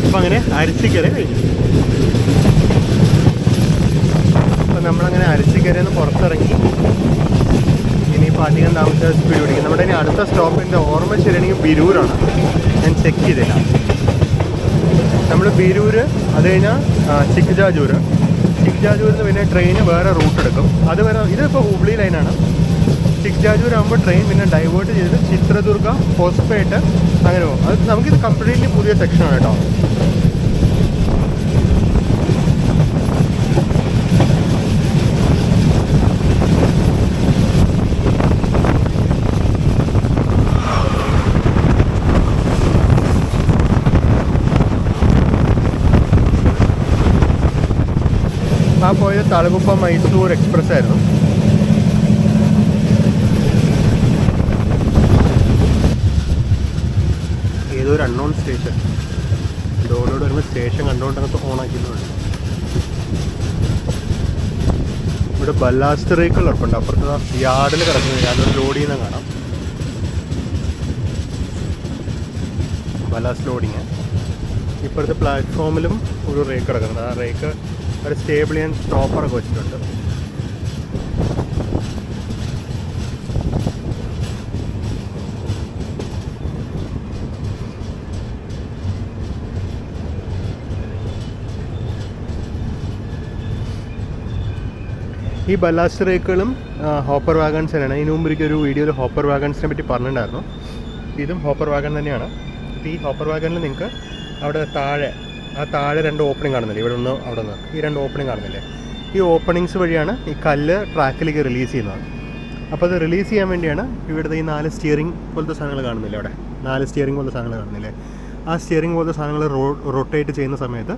അപ്പം അങ്ങനെ അരിച്ചിക്കര കഴിഞ്ഞു. അപ്പം നമ്മളങ്ങനെ അരിച്ചിക്കരയിൽ നിന്ന് പുറത്തിറങ്ങി. ഇനിയിപ്പോൾ അധികം താമസിച്ച സ്പീഡ് പിടിക്കും. നമ്മുടെ ഇനി അടുത്ത സ്റ്റോപ്പിൻ്റെ ഓർമ്മ ശരിയാണെങ്കിൽ ബിരൂരാണ്. ഞാൻ ചെക്ക് ചെയ്തില്ല. നമ്മൾ ബിരൂർ, അത് കഴിഞ്ഞാൽ ചിക്ജാജൂർ. ചിക്ജാജൂരിൽ നിന്ന് പിന്നെ ട്രെയിന് വേറെ റൂട്ട് എടുക്കും. അത് വരെ ഇതിപ്പോൾ ഹുബ്ലി ലൈനാണ്. ചിക്ജാജൂർ ആകുമ്പോൾ ട്രെയിൻ പിന്നെ ഡൈവേർട്ട് ചെയ്ത് ചിത്രദുർഗ, ഹോസ്പേട്ട് അങ്ങനെ പോകും. അത് നമുക്കിത് കംപ്ലീറ്റ്ലി പുതിയ സെക്ഷനാണ് കേട്ടോ. ആ പോയത് തളകുപ്പ മൈസൂർ എക്സ്പ്രസ് ആയിരുന്നു. ഏതോ ഒരു അൺനോൺ സ്റ്റേഷൻ. ഡോളോട് വരുമ്പോൾ സ്റ്റേഷൻ കണ്ടുകൊണ്ടൊക്കെ ഓണാക്കിയിട്ടുണ്ട്. ഇവിടെ ബല്ലാസ്റ്റ് റേക്കുകൾ ഉറപ്പുണ്ട്. അപ്പുറത്ത് യാർഡിൽ കിടക്കുന്നത് യാതൊരു ലോഡ് ചെയ്യുന്ന കാണാം. Ballast loading. ഇപ്പോഴത്തെ പ്ലാറ്റ്ഫോമിലും ഒരു റേക്ക് കിടക്കുന്നുണ്ട്. ആ റേക്ക് ഒരു സ്റ്റേബിൾ ചെയ്യാൻ സ്റ്റോപ്പറൊക്കെ വെച്ചിട്ടുണ്ട്. ഈ ബല്ലാസ്റ്റ് റേക്കുകളും ഹോപ്പർ വാഗൺസ് തന്നെയാണ്. ഇതിനു മുമ്പ് ഒരു വീഡിയോയിൽ ഹോപ്പർ വാഗൺസിനെ പറ്റി പറഞ്ഞിട്ടുണ്ടായിരുന്നു. ഇതും ഹോപ്പർ വാഗൺ തന്നെയാണ്. ഈ ഹോപ്പർ വാഗണിൽ നിങ്ങൾക്ക് അവിടെ താഴെ രണ്ട് ഓപ്പണിംഗ് കാണുന്നില്ലേ, ഇവിടെ ഒന്ന് അവിടെ നിന്ന് ഈ രണ്ട് ഓപ്പണിംഗ് കാണുന്നില്ലേ, ഈ ഓപ്പണിങ്സ് വഴിയാണ് ഈ കല്ല് ട്രാക്കിലേക്ക് റിലീസ് ചെയ്യുന്നത്. അപ്പോൾ അത് റിലീസ് ചെയ്യാൻ വേണ്ടിയാണ് ഇവിടുത്തെ ഈ 4 സ്റ്റിയറിംഗ് പോലത്തെ സാധനങ്ങൾ കാണുന്നില്ലേ, അവിടെ 4 സ്റ്റിയറിംഗ് പോലത്തെ സാധനങ്ങൾ കാണുന്നില്ലേ. ആ സ്റ്റിയറിംഗ് പോലത്തെ സാധനങ്ങൾ റൊട്ടേറ്റ് ചെയ്യുന്ന സമയത്ത്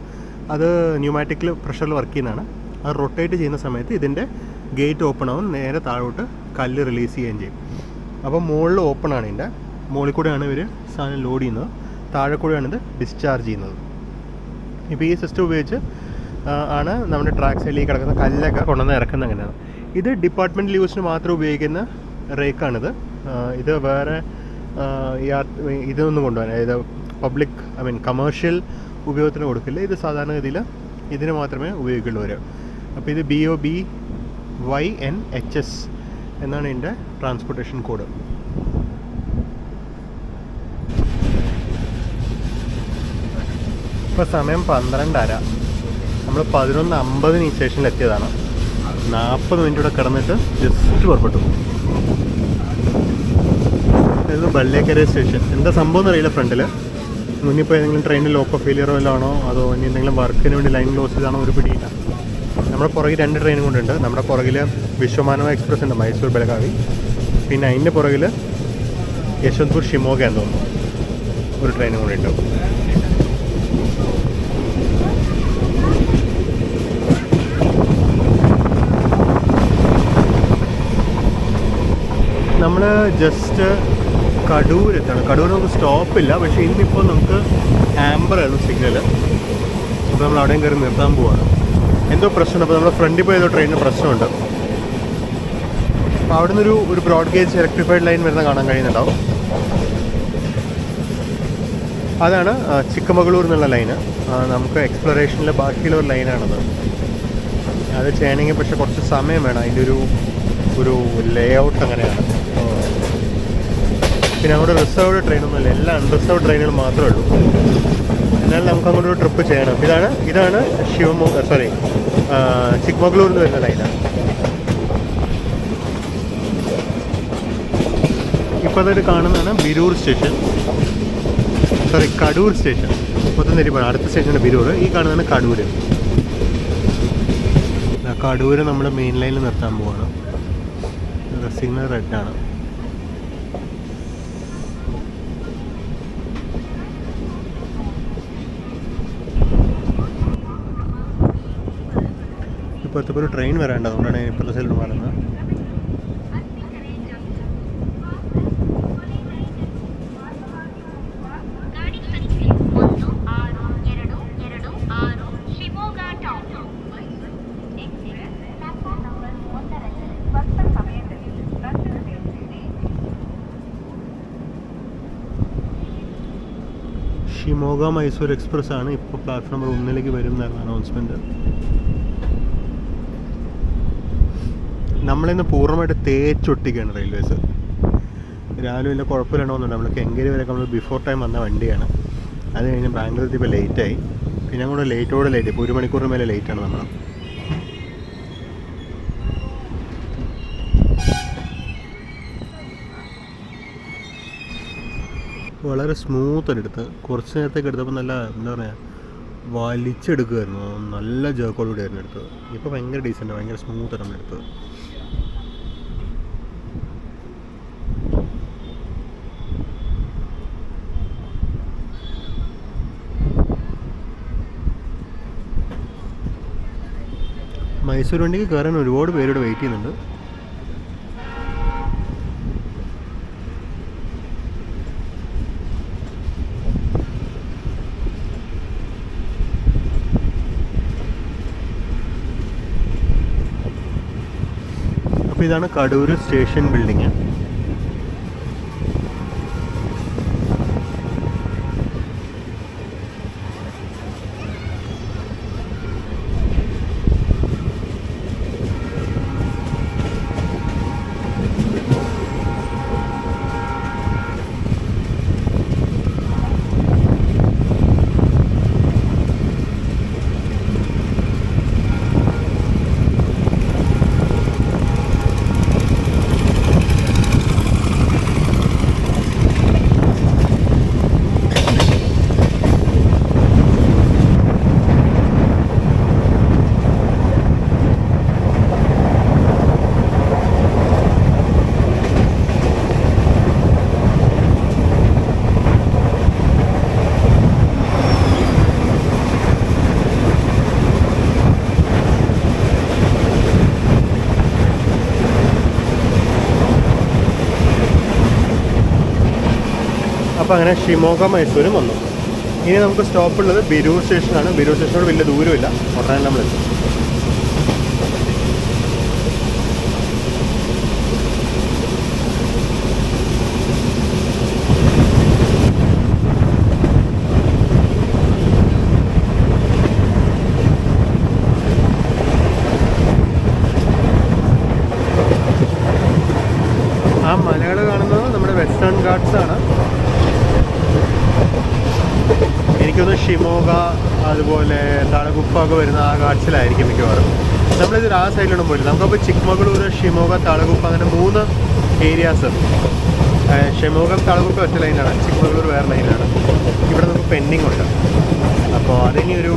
അത് ന്യൂമാറ്റിക്കിൽ പ്രഷറിൽ വർക്ക് ചെയ്യുന്നതാണ്. ആ റൊട്ടേറ്റ് ചെയ്യുന്ന സമയത്ത് ഇതിൻ്റെ ഗേറ്റ് ഓപ്പൺ ആവും, നേരെ താഴോട്ട് കല്ല് റിലീസ് ചെയ്യുകയും ചെയ്യും. അപ്പോൾ മുകളിൽ ഓപ്പണാണ്, ഇതിൻ്റെ മുകളിൽ കൂടെയാണ് ഇവർ സാധനം ലോഡ് ചെയ്യുന്നത്, താഴെ കൂടെയാണ് ഇത് ഡിസ്ചാർജ് ചെയ്യുന്നത്. ഇപ്പോൾ ഈ സിസ്റ്റം ഉപയോഗിച്ച് ആണ് നമ്മുടെ ട്രാക്ക് സൈഡിലേക്ക് കിടക്കുന്ന കല്ലൊക്കെ കൊണ്ടുവന്ന് ഇറക്കുന്നത്. അങ്ങനെയാണ്. ഇത് ഡിപ്പാർട്ട്മെൻറ്റൽ യൂസിന് മാത്രം ഉപയോഗിക്കുന്ന റേക്കാണിത്. ഇത് വേറെ ഇതൊന്നും കൊണ്ടുപോകാൻ, അതായത് പബ്ലിക് കമേഴ്ഷ്യൽ ഉപയോഗത്തിന് കൊടുക്കില്ല. ഇത് സാധാരണഗതിയിൽ ഇതിന് മാത്രമേ ഉപയോഗിക്കുള്ളൂ വരും. അപ്പോൾ ഇത് BOBYNHS എന്നാണ് ഇതിൻ്റെ ട്രാൻസ്പോർട്ടേഷൻ കോഡ്. ഇപ്പോൾ സമയം 12:30. നമ്മൾ 11:50 ഈ സ്റ്റേഷനിൽ എത്തിയതാണ്. 40 മിനിറ്റ് ഇവിടെ കിടന്നിട്ട് ജസ്റ്റ് പുറപ്പെട്ടു. ഇത് ബല്ലേക്കര സ്റ്റേഷൻ. എന്താ സംഭവം എന്നറിയില്ല. ഫ്രണ്ടിൽ മുന്നിപ്പോൾ ഏതെങ്കിലും ട്രെയിനിൽ ലോക്കോ ഫെയിലിയർ വല്ലതാണോ അതോ ഇനി എന്തെങ്കിലും വർക്കിന് വേണ്ടി ലൈൻ ക്ലോസ് ചെയ്താണോ ഒരു പിടിയില്ല. നമ്മുടെ പുറകിൽ 2 ട്രെയിനും കൊണ്ടുണ്ട്. നമ്മുടെ പുറകിൽ വിശ്വമാനവ എക്സ്പ്രസ് ഉണ്ട്, മൈസൂർ ബെലഗാവി. പിന്നെ അതിൻ്റെ പുറകിൽ യശ്വന്ത്പൂർ ഷിമോഗ എന്ന് തോന്നുന്നു ഒരു ട്രെയിനും കൊണ്ടുണ്ട്. നമ്മൾ ജസ്റ്റ് കടൂർ എത്താണ്. കടൂർ നമുക്ക് സ്റ്റോപ്പില്ല, പക്ഷേ ഇന്നിപ്പോൾ നമുക്ക് ആംബർ ആയിരുന്നു സിഗ്നൽ. അപ്പോൾ നമ്മൾ അവിടെയും കയറി നിർത്താൻ പോവാണ്. എന്തോ പ്രശ്നമുണ്ട്. അപ്പോൾ നമ്മുടെ ഫ്രണ്ടിൽ പോയ ഏതോ ട്രെയിനിന് പ്രശ്നമുണ്ട്. അപ്പോൾ അവിടെ നിന്നൊരു ബ്രോഡ് ഗേജ് ഇലക്ട്രിഫൈഡ് ലൈൻ വരുന്ന കാണാൻ കഴിയുന്നുണ്ടാവും. അതാണ് ചിക്കമംഗളൂർ എന്നുള്ള ലൈന്. നമുക്ക് എക്സ്പ്ലോറേഷനിലെ ബാക്കിയുള്ള ഒരു ലൈനാണത്. അത് ചെയ്യണമെങ്കിൽ പക്ഷേ കുറച്ച് സമയം വേണം. അതിൻ്റെ ഒരു ലേ ഔട്ട് അങ്ങനെയാണ്. പിന്നെ അങ്ങോട്ട് റിസർവ്ഡ് ട്രെയിനൊന്നുമില്ല, എല്ലാം അൺറിസർവ്ഡ് ട്രെയിനുകൾ മാത്രമേ ഉള്ളൂ. എന്നാലും നമുക്ക് അങ്ങോട്ടൊരു ട്രിപ്പ് ചെയ്യണം. ഇതാണ് ചിക്മംഗ്ലൂർ എന്ന് വരുന്ന ലൈനാണ്. ഇപ്പോൾ അതൊരു കാണുന്നതാണ് ബിരൂർ സ്റ്റേഷൻ, കടൂർ സ്റ്റേഷൻ. മൊത്തം തിരിപ്പാണ്. അടുത്ത സ്റ്റേഷനാണ് ബിരൂർ. ഈ കാണുന്നതാണ് കടൂർ. കടൂർ നമ്മൾ മെയിൻ ലൈനിൽ നിർത്താൻ പോവാണ്. സിഗ്നൽ റെഡാണ്. ഇപ്പോഴത്തെ ഒരു ട്രെയിൻ വരാണ്ട്, അതുകൊണ്ടാണ് ഞാൻ ഇപ്പോഴത്തെ സൈഡിൽ മാറുന്നത്. ഷിമോഗ മൈസൂർ എക്സ്പ്രസ് ആണ് ഇപ്പോൾ പ്ലാറ്റ്ഫോം നമ്പർ 1 വരുന്നതാണ് അനൗൺസ്മെൻറ്റ്. നമ്മളിന്ന് പൂർണ്ണമായിട്ട് തേച്ചൊട്ടിക്കുകയാണ് റെയിൽവേസ്. രാവിലെ വലിയ കുഴപ്പമില്ലണ്ടോന്നുണ്ട്. നമ്മൾ കെങ്കേരി വരെ നമ്മൾ ബിഫോർ ടൈം വന്ന വണ്ടിയാണ്. അത് കഴിഞ്ഞ് ബാംഗ്ലൂരിൽ ഇപ്പോൾ ലേറ്റായി. പിന്നെ കൂടെ ലേറ്റ് ഇപ്പോൾ 1 മണിക്കൂറിന് മേലെ ലേറ്റാണ് നമ്മൾ. വളരെ സ്മൂത്താണ് എടുത്ത്. കുറച്ച് നേരത്തേക്ക് എടുത്തപ്പോൾ നല്ല എന്താ പറയുക, വലിച്ചെടുക്കുമായിരുന്നു. നല്ല ജേക്കോടുകൂടി ആയിരുന്നു എടുത്തത്. ഇപ്പോൾ ഭയങ്കര ഡീസൻ്റ്, ഭയങ്കര സ്മൂത്താണ് നമ്മൾ എടുത്തത്. മൈസൂർ വണ്ടിക്ക് കയറാൻ ഒരുപാട് പേരോട് വെയിറ്റ് ചെയ്യുന്നുണ്ട്. അപ്പോൾ ഇതാണ് കടൂർ സ്റ്റേഷൻ ബിൽഡിങ്. അപ്പോൾ അങ്ങനെ ഷിമോഗ മൈസൂരും വന്നു. ഇനി നമുക്ക് സ്റ്റോപ്പുള്ളത് ബിരൂർ സ്റ്റേഷനാണ്. ബിരൂർ സ്റ്റേഷനോട് വലിയ ദൂരമില്ല, ഉടനെ നമ്മളെത്തും. ആ മലകൾ കാണുന്നത് നമ്മുടെ വെസ്റ്റേൺ ഗാട്ട്സ് ആണ്. എനിക്കൊന്ന് ഷിമോഗ അതുപോലെ താളഗുപ്പ ഒക്കെ വരുന്ന ആ ഗാഡ്സിലായിരിക്കും മിക്കവാറും. നമ്മളിത് ആ സൈഡിലൊന്നും പോയില്ല. നമുക്കപ്പോൾ ചിക്മംഗ്ലൂർ, ഷിമോഗ, താളഗുപ്പ അങ്ങനെ 3 ഏരിയാസ്. ഷിമോഗ താളഗുപ്പ ഒറ്റ ലൈനാണ്, ചിക്മംഗ്ലൂർ വേറെ ലൈനാണ്. ഇവിടെ നമുക്ക് പെൻഡിങ് ഉണ്ട്. അപ്പോൾ അതിനി ഒരു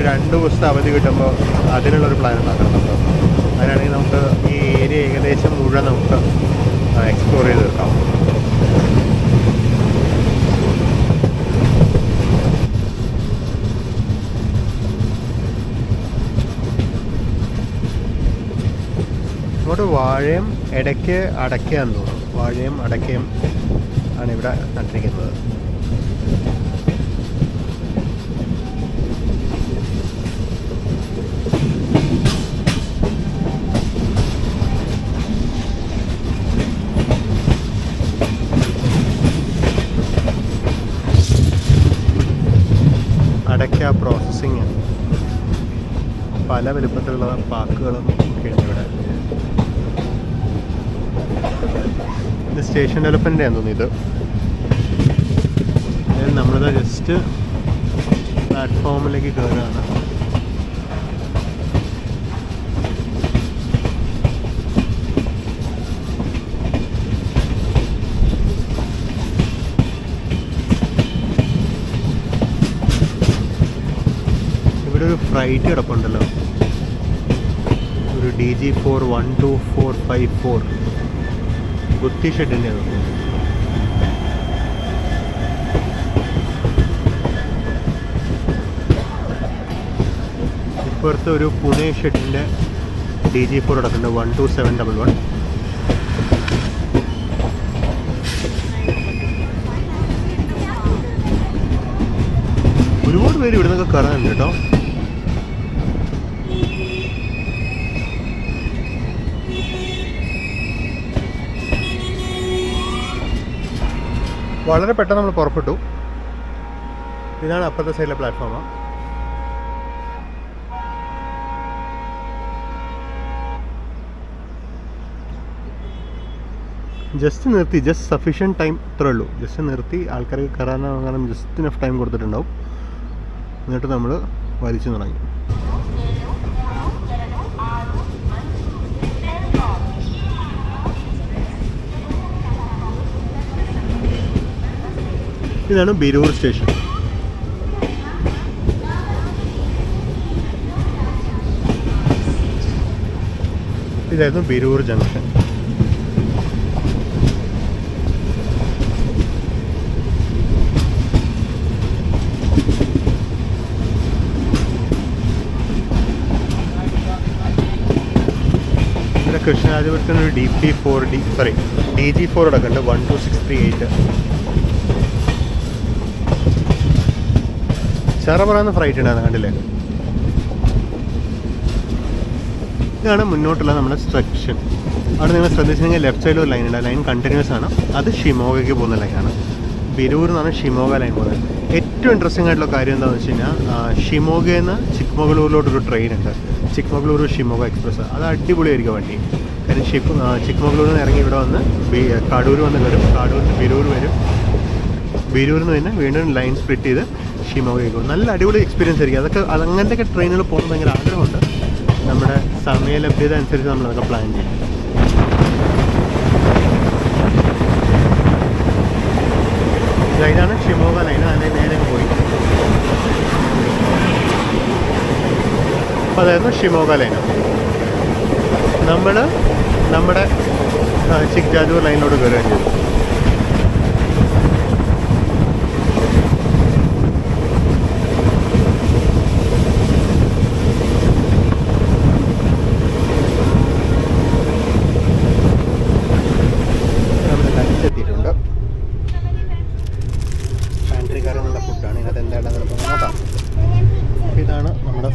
2 ദിവസത്തെ അവധി കിട്ടുമ്പോൾ അതിനുള്ളൊരു പ്ലാൻ ഉണ്ടാക്കണം നമുക്ക്. അതിനാണെങ്കിൽ നമുക്ക് ഈ ഏരിയ ഏകദേശം മുഴുവൻ നമുക്ക് എക്സ്പ്ലോർ ചെയ്ത് തീർക്കാം. ഇങ്ങോട്ട് വാഴയും ഇടയ്ക്ക് അടയ്ക്കയാന്ന് തോന്നുന്നു. വാഴയും അടയ്ക്കയും ആണ് ഇവിടെ നട്ടിരിക്കുന്നത്. അടയ്ക്ക പ്രോസസ്സിങ്, പല വലുപ്പത്തിലുള്ള പാക്കുകളും ഒക്കെയുണ്ട് ഇവിടെ. ഇത് സ്റ്റേഷൻ ഡെവലപ്മെൻ്റ് ആണെന്ന് തോന്നുന്നു. ഇത് നമ്മളിത് ജസ്റ്റ് പ്ലാറ്റ്ഫോമിലേക്ക് കയറുകയാണ്. ഇവിടെ ഒരു ഫ്ലൈറ്റ് കിടപ്പുണ്ടല്ലോ, ഒരു DG4 12454 ഗുത്തി ഷെഡിൻ്റെ. ഇപ്പുറത്ത് ഒരു പുണെ ഷെഡിൻ്റെ DG4 കിടക്കുന്നുണ്ട് 12711. ഒരുപാട് പേര് ഇവിടെ നിന്നൊക്കെ കയറാനുണ്ട് കേട്ടോ. വളരെ പെട്ടെന്ന് നമ്മൾ പുറപ്പെട്ടു. ഇതാണ് അപ്പുറത്തെ സൈഡിലെ പ്ലാറ്റ്ഫോം. ജസ്റ്റ് നിർത്തി, ജസ്റ്റ് സഫീഷ്യൻറ്റ് ടൈം ഇത്രേ ഉള്ളൂ. ജസ്റ്റ് നിർത്തി ആൾക്കാർക്ക് കയറാനും ജസ്റ്റ് ഇനഫ് ടൈം കൊടുത്തിട്ടുണ്ടാവും. എന്നിട്ട് നമ്മൾ വലിച്ചു തുടങ്ങി. ഇതാണ് ബിരൂർ സ്റ്റേഷൻ. ഇതായിരുന്നു ബിരൂർ ജംഗ്ഷൻ. കൃഷ്ണരാജപുരത്തിന് ഒരു DG4 കിടക്കുന്നുണ്ട് 12638. ചെറപറന്ന് ഫ്ലൈറ്റ് ഉണ്ടായിരുന്നു, കണ്ടില്ലേ? ഇതാണ് മുന്നോട്ടുള്ള നമ്മുടെ സെക്ഷൻ. അവിടെ നിങ്ങൾ ശ്രദ്ധിച്ചിട്ടുണ്ടെങ്കിൽ ലെഫ്റ്റ് സൈഡിൽ ഒരു ലൈൻ ഉണ്ട്. ആ ലൈൻ കണ്ടിന്യൂസ് ആണ്. അത് ഷിമോഗയ്ക്ക് പോകുന്ന ലൈനാണ്. ബിരൂർ എന്നാണ് ഷിമോഗ ലൈൻ പോകുന്നത്. ഏറ്റവും ഇൻട്രസ്റ്റിംഗ് ആയിട്ടുള്ള കാര്യം എന്താണെന്ന് വെച്ച് കഴിഞ്ഞാൽ ഷിമോഗയിൽ നിന്ന് ചിക്മംഗ്ലൂരിലോട്ടൊരു ട്രെയിൻ ഉണ്ട്, ചിക്മംഗ്ലൂർ ഷിമോഗ എക്സ്പ്രസ്. അത് അടിപൊളിയായിരിക്കും വണ്ടി. കാര്യം ചിക്മംഗ്ലൂരിൽ നിന്ന് ഇറങ്ങി ഇവിടെ വന്ന് കടൂർ വന്ന് വരും, കടൂരിൽ ബിരൂർ വരും, ബിരൂരിൽ നിന്ന് തന്നെ വീണ്ടും ലൈൻ സ്പ്ലിറ്റ് ചെയ്ത് ഷിമോഗയ്ക്ക് പോകും. നല്ല അടിപൊളി എക്സ്പീരിയൻസ് ആയിരിക്കും. അങ്ങനത്തെയൊക്കെ ട്രെയിനുകൾ പോകുമ്പോൾ ഭയങ്കര ആഗ്രഹമുണ്ട്. നമ്മുടെ സമയലഭ്യത അനുസരിച്ച് നമ്മളതൊക്കെ പ്ലാൻ ചെയ്യും. ഇതാണ് ഷിമോഗ ലൈൻ. അതിനെ നേരെ പോയി. അപ്പോൾ അതായിരുന്നു ഷിമോഗ ലൈൻ. നമ്മൾ നമ്മുടെ ചിക്ജാജൂർ ലൈനിലോട്ട് കയറുകയും ചെയ്തു.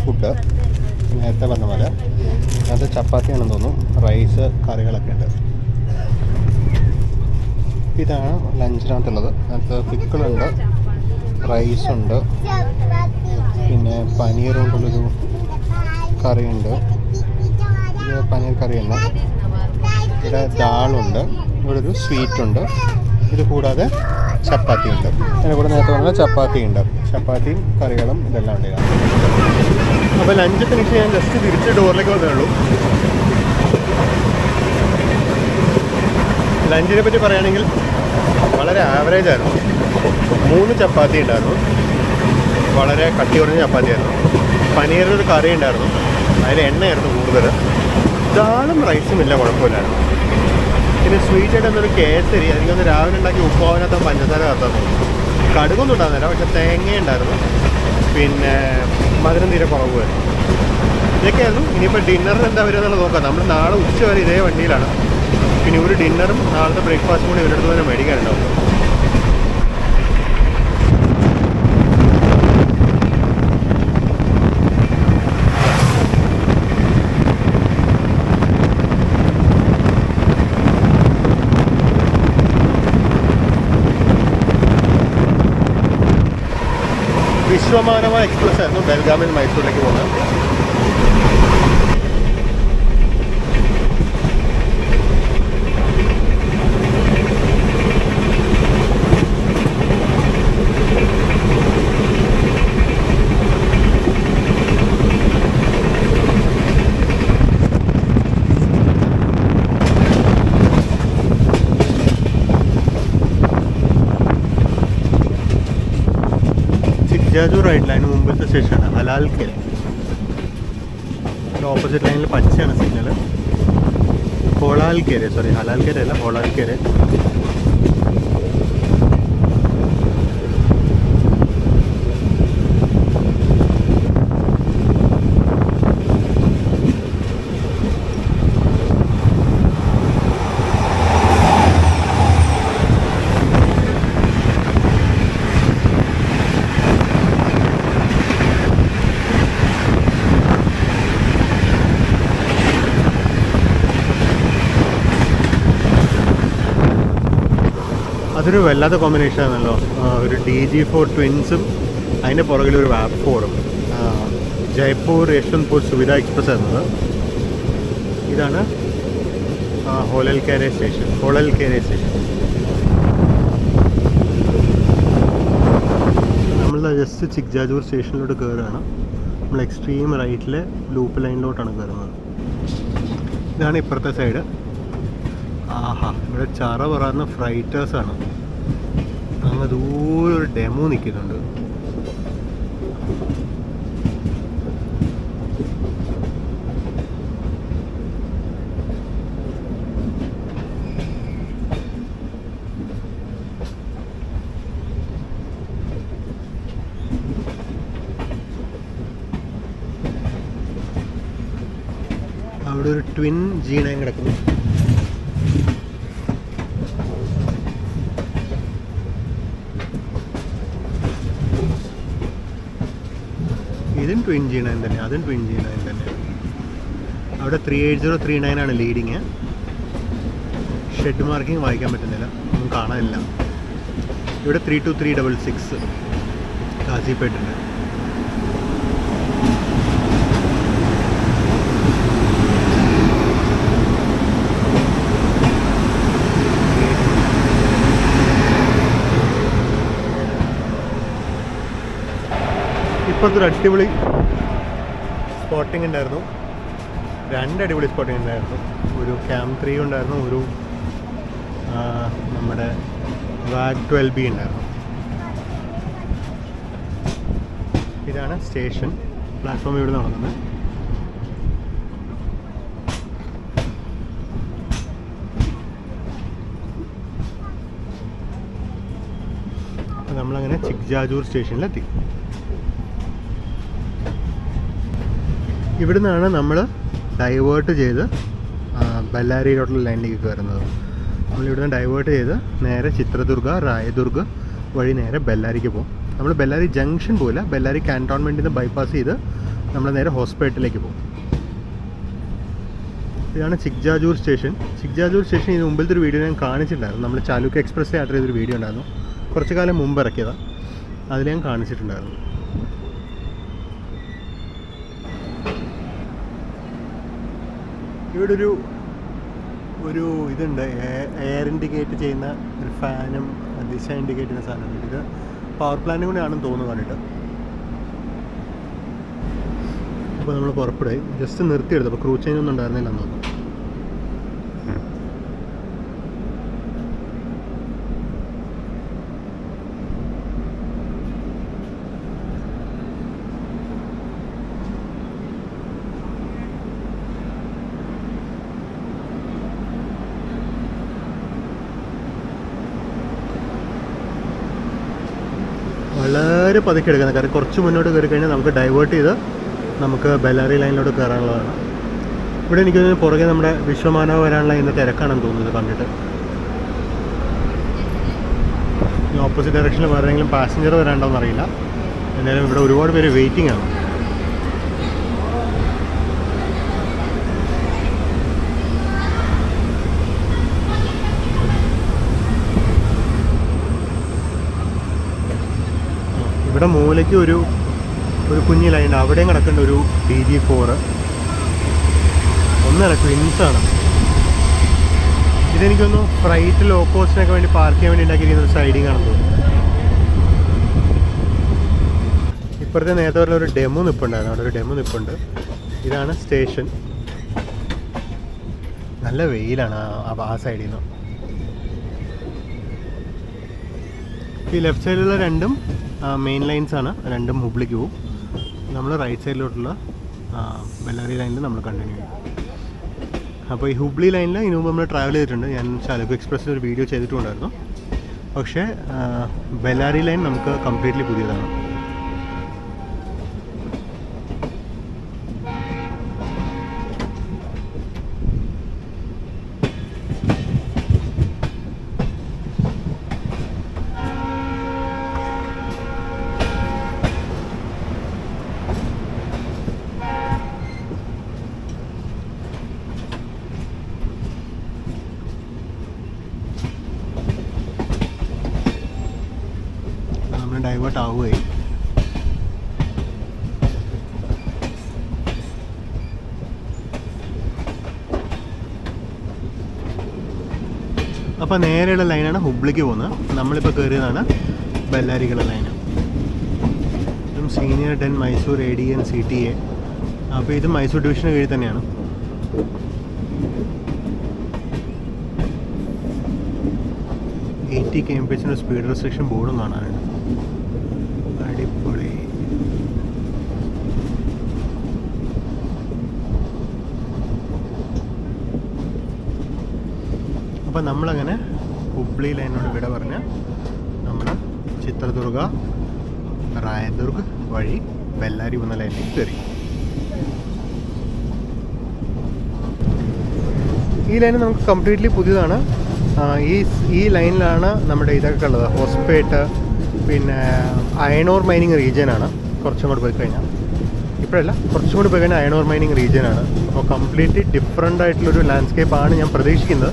ഫുഡ് നേരത്തെ പറഞ്ഞ പോലെ അത് ചപ്പാത്തിയാണെന്ന് തോന്നുന്നു. റൈസ്, കറികളൊക്കെ ഉണ്ട്. ഇതാണ് ലഞ്ചിനകത്തുള്ളത്. അതിനകത്ത് പിക്കിളുണ്ട്, റൈസുണ്ട്, പിന്നെ പനീർ കൊണ്ടുള്ളൊരു കറിയുണ്ട്. ഇത് പനീർ കറിയുണ്ട്. ഇവിടെ ദാളുണ്ട്, ഇവിടെ ഒരു സ്വീറ്റുണ്ട്. ഇത് കൂടാതെ ചപ്പാത്തി ഉണ്ട്. അതിന് കൂടെ നേരത്തെ പറഞ്ഞാൽ ചപ്പാത്തി ഉണ്ട്. ചപ്പാത്തിയും കറികളും ഇതെല്ലാം ഉണ്ട്. അപ്പോൾ ലഞ്ച് ഫിനിഷ് ചെയ്യാൻ ജസ്റ്റ് തിരിച്ച് ഡോറിലേക്ക് വന്നേ ഉള്ളൂ. ലഞ്ചിനെ പറ്റി പറയുകയാണെങ്കിൽ വളരെ ആവറേജ് ആയിരുന്നു. 3 ചപ്പാത്തി ഉണ്ടായിരുന്നു, വളരെ കട്ടി കുറഞ്ഞ ചപ്പാത്തിയായിരുന്നു. പനീറിനൊരു കറി ഉണ്ടായിരുന്നു, അതിൽ എണ്ണയായിരുന്നു കൂടുതൽ. ദാളും റൈസും ഇല്ല, കുഴപ്പമില്ലായിരുന്നു. പിന്നെ സ്വീറ്റായിട്ട് എന്നൊരു കേസരി, എനിക്കൊന്ന് രാവിലെ ഉണ്ടാക്കി ഉപ്പാവിനകത്ത് പഞ്ചസാര കത്താൻ തോന്നുന്നു. കടുകൊന്നും ഉണ്ടാകുന്നില്ല, പക്ഷെ തേങ്ങ ഉണ്ടായിരുന്നു. പിന്നെ മധുരം തീരെ കുറവായിരുന്നു. ഇതൊക്കെയായിരുന്നു. ഇനിയിപ്പോൾ ഡിന്നറിന് എന്താ വരിക എന്നുള്ളത് നോക്കാം. നമ്മൾ നാളെ ഉച്ച വരെ ഇതേ വണ്ടിയിലാണ്. പിന്നെ ഒരു ഡിന്നറും നാളത്തെ ബ്രേക്ക്ഫാസ്റ്റും കൂടി ഇവരുടെ അടുത്ത് തന്നെ മേടിക്കാനുണ്ടാവും. വിശ്വമാനവ എക്സ്പ്രസ് ആയിരുന്നു ബെൽഗാമിൽ മൈസൂരിലേക്ക് പോകുന്നത്. ചിക്ജാജൂർ റൈറ്റ് ലൈന് മുമ്പത്തെ സ്റ്റേഷനാണ് ഹലാൽകെരെ. ഓപ്പോസിറ്റ് ലൈനിൽ പച്ചയാണ് സിഗ്നൽ. ഹോളാൽകെരെ, സോറി ഹലാൽകെരെ അല്ല, ഹോളാൽകെരെ. അതൊരു വല്ലാത്ത കോമ്പിനേഷൻ ആണല്ലോ. ഒരു DG4 ട്വിൻസും അതിൻ്റെ പുറകിലൊരു വാപ്പ്4ഉം. ജയ്പൂർ യശ്വന്ത്പൂർ സുവിധ എക്സ്പ്രസ് എന്നത്. ഇതാണ് ഹോളൽകേരെ സ്റ്റേഷൻ. നമ്മൾ ജസ്റ്റ് ചിക്ജാജൂർ സ്റ്റേഷനിലോട്ട് കയറുകയാണ്. നമ്മൾ എക്സ്ട്രീം റൈറ്റിലെ ലൂപ്പ് ലൈനിലോട്ടാണ് കയറുന്നത്. ഇതാണ് ഇപ്പുറത്തെ സൈഡ്. ആഹാ, ഇവിടെ ചറ പറയുന്ന ഫ്രൈറ്റേഴ്സാണ്. അങ്ങ് ദൂരെ ഒരു ഡെമോ നിൽക്കുന്നുണ്ട്. അവിടെ ഒരു ട്വിൻ G9 കിടക്കുന്നു. ഇതും ട്വിൻ G9 തന്നെ, അതും ട്വിൻ G9 തന്നെ. അവിടെ 38039 ആണ് ലീഡിങ്. ഷെഡ് മാർക്കിങ് വായിക്കാൻ പറ്റുന്നില്ല, ഒന്നും കാണാനില്ല. ഇവിടെ 32366 കാസിപ്പേട്ടുണ്ട്. ഇപ്പോഴത്തെ ഒരു അടിപൊളി സ്പോട്ടിങ് ഉണ്ടായിരുന്നു. 2 അടിപൊളി സ്പോട്ടിങ് ഉണ്ടായിരുന്നു. ഒരു ക്യാം 3 ഉണ്ടായിരുന്നു, ഒരു നമ്മുടെ വാഗ് 12B ഉണ്ടായിരുന്നു. ഇതാണ് സ്റ്റേഷൻ. പ്ലാറ്റ്ഫോം ഇവിടെ നടക്കുന്നത്. അപ്പോൾ നമ്മളങ്ങനെ ചിക്ജാജൂർ സ്റ്റേഷനിലെത്തി. ഇവിടെ നിന്നാണ് നമ്മൾ ഡൈവേർട്ട് ചെയ്ത് ബെല്ലാരിയിലോട്ടുള്ള ലൈനിലേക്ക് കയറുന്നത്. നമ്മളിവിടുന്ന് ഡൈവേർട്ട് ചെയ്ത് നേരെ ചിത്രദുർഗ, റായദുർഗ് വഴി നേരെ ബെല്ലാരിക്ക് പോകും. നമ്മൾ ബെല്ലാരി ജംഗ്ഷൻ പോയില്ല, ബെല്ലാരി കാൻറ്റോൺമെൻറ്റിൽ നിന്ന് ബൈപ്പാസ് ചെയ്ത് നമ്മൾ നേരെ ഹോസ്പിറ്റലിലേക്ക് പോകും. ഇതാണ് ചിക്ജാജൂർ സ്റ്റേഷൻ. ചിക്ജാജൂർ സ്റ്റേഷൻ ഇതിന് മുമ്പിലത്തെ ഒരു വീഡിയോ ഞാൻ കാണിച്ചിട്ടുണ്ടായിരുന്നു. നമ്മൾ ചാലൂക്ക് എക്സ്പ്രസ് യാത്ര ചെയ്തൊരു വീഡിയോ ഉണ്ടായിരുന്നു, കുറച്ച് കാലം മുമ്പ് ഇറക്കിയതാണ്. അതിൽ ഞാൻ കാണിച്ചിട്ടുണ്ടായിരുന്നു. ഇവിടെ ഒരു ഇതുണ്ട്, എയർ ഇൻഡിക്കേറ്റ് ചെയ്യുന്ന ഒരു ഫാനും ദിശ ഇൻഡിക്കേറ്റ് ചെയ്യുന്ന സാധനമുണ്ട്. ഇത് പവർ പ്ലാന്റും കൂടെ ആണെന്ന് തോന്നുന്നു കണ്ടിട്ട്. അപ്പോൾ നമ്മൾ പുറപ്പെടുകയായി. ജസ്റ്റ് നിർത്തിയെടുത്തു. അപ്പോൾ ക്രൂ ചേഞ്ച് ഒന്നും ഉണ്ടായിരുന്നില്ല എന്ന് തോന്നുന്നു. വളരെ പതുക്കെ എടുക്കുന്നത്, കാരണം കുറച്ച് മുന്നോട്ട് കയറി കഴിഞ്ഞാൽ നമുക്ക് ഡൈവേർട്ട് ചെയ്ത് നമുക്ക് ബെല്ലാരി ലൈനിലോട്ട് കയറാനുള്ളതാണ്. ഇവിടെ എനിക്ക് തോന്നുന്നു പുറകെ നമ്മുടെ വിശ്വമാനവ വരാനുള്ള ഇന്ന് തിരക്കാണെന്ന് തോന്നുന്നത് കണ്ടിട്ട്. ഓപ്പോസിറ്റ് ഡയറക്ഷനിൽ വേറെ ഏതെങ്കിലും പാസഞ്ചർ വരാണ്ടോയെന്ന് അറിയില്ല. എന്തായാലും ഇവിടെ ഒരുപാട് പേര് വെയിറ്റിംഗ് ആണ്. ഇവിടെ മൂലയ്ക്ക് ഒരു കുഞ്ഞി ലൈൻ, അവിടെയും കിടക്കേണ്ട ഒരു DG4. ഒന്നല്ല, ട്വിൻസാണ്. ഇതെനിക്കൊന്നു ഫ്രൈറ്റ് ലോ കോസ്റ്റിനൊക്കെ വേണ്ടി പാർക്ക് ചെയ്യാൻ വേണ്ടി ഉണ്ടാക്കിയിരിക്കുന്ന ഒരു സൈഡിങ് ആണെന്ന് തോന്നുന്നു. ഇപ്പുറത്തെ നേരത്തെ പറഞ്ഞ ഒരു ഡെമോ നിൽപ്പുണ്ടായിരുന്നു, അവിടെ ഒരു ഡെമോ നിൽപ്പുണ്ട്. ഇതാണ് സ്റ്റേഷൻ. നല്ല വെയിലാണ് ആ സൈഡിൽ നിന്ന്. ഈ ലെഫ്റ്റ് സൈഡിലുള്ള രണ്ടും മെയിൻ ലൈൻസാണ്, രണ്ടും ഹുബ്ലിക്ക് പോകും. നമ്മൾ റൈറ്റ് സൈഡിലോട്ടുള്ള ബെല്ലാരി ലൈനിൽ നമ്മൾ കണ്ടിന്യൂ ചെയ്യും. അപ്പോൾ ഈ ഹുബ്ലി ലൈനിൽ ഇതിനു മുമ്പ് നമ്മൾ ട്രാവൽ ചെയ്തിട്ടുണ്ട്. ഞാൻ ചാലൂക്ക് എക്സ്പ്രസ്സിൽ ഒരു വീഡിയോ ചെയ്തിട്ടുണ്ടായിരുന്നു. പക്ഷേ ബെല്ലാരി ലൈൻ നമുക്ക് കംപ്ലീറ്റ്ലി പുതിയതാണ്. ഡൈവേർട്ട് ആവുകയും അപ്പോൾ നേരെയുള്ള ലൈനാണ് ഹുബ്ലിക്ക് പോകുന്നത്. നമ്മളിപ്പോൾ കയറിയതാണ് ബെല്ലാരിക്കുള്ള ലൈന്. ഇതും സീനിയർ 10 മൈസൂർ ADN CTA. അപ്പോൾ ഇത് മൈസൂർ ഡിവിഷന് കീഴിൽ തന്നെയാണ്. km/h സ്പീഡ് റെസ്ട്രിക്ഷൻ ബോർഡും കാണാനുണ്ട്. അടിപൊളി. അപ്പോൾ നമ്മളങ്ങനെ ഹുബ്ലി ലൈനോട് വിട പറഞ്ഞ് നമ്മൾ ചിത്രദുർഗ റായദുർഗ് വഴി ബെല്ലാരി വന്ന ലൈനിലേക്ക് കയറി. ഈ ലൈൻ നമുക്ക് കംപ്ലീറ്റ്ലി പുതിയതാണ്. ഈ ലൈനിലാണ് നമ്മുടെ ഇതൊക്കെ ഉള്ളത്. ഹോസ്പേട്ട്, പിന്നെ അയണോർ മൈനിങ് റീജിയനാണ്. കുറച്ചും കൂടി പോയി കഴിഞ്ഞാൽ, ഇപ്പോഴല്ല കുറച്ചും കൂടി പോയി കഴിഞ്ഞാൽ അയണോർ മൈനിങ് റീജിയനാണ്. അപ്പോൾ കംപ്ലീറ്റ്ലി ഡിഫറെൻ്റ് ആയിട്ടുള്ളൊരു ലാൻഡ്സ്കേപ്പാണ് ഞാൻ പ്രതീക്ഷിക്കുന്നത്.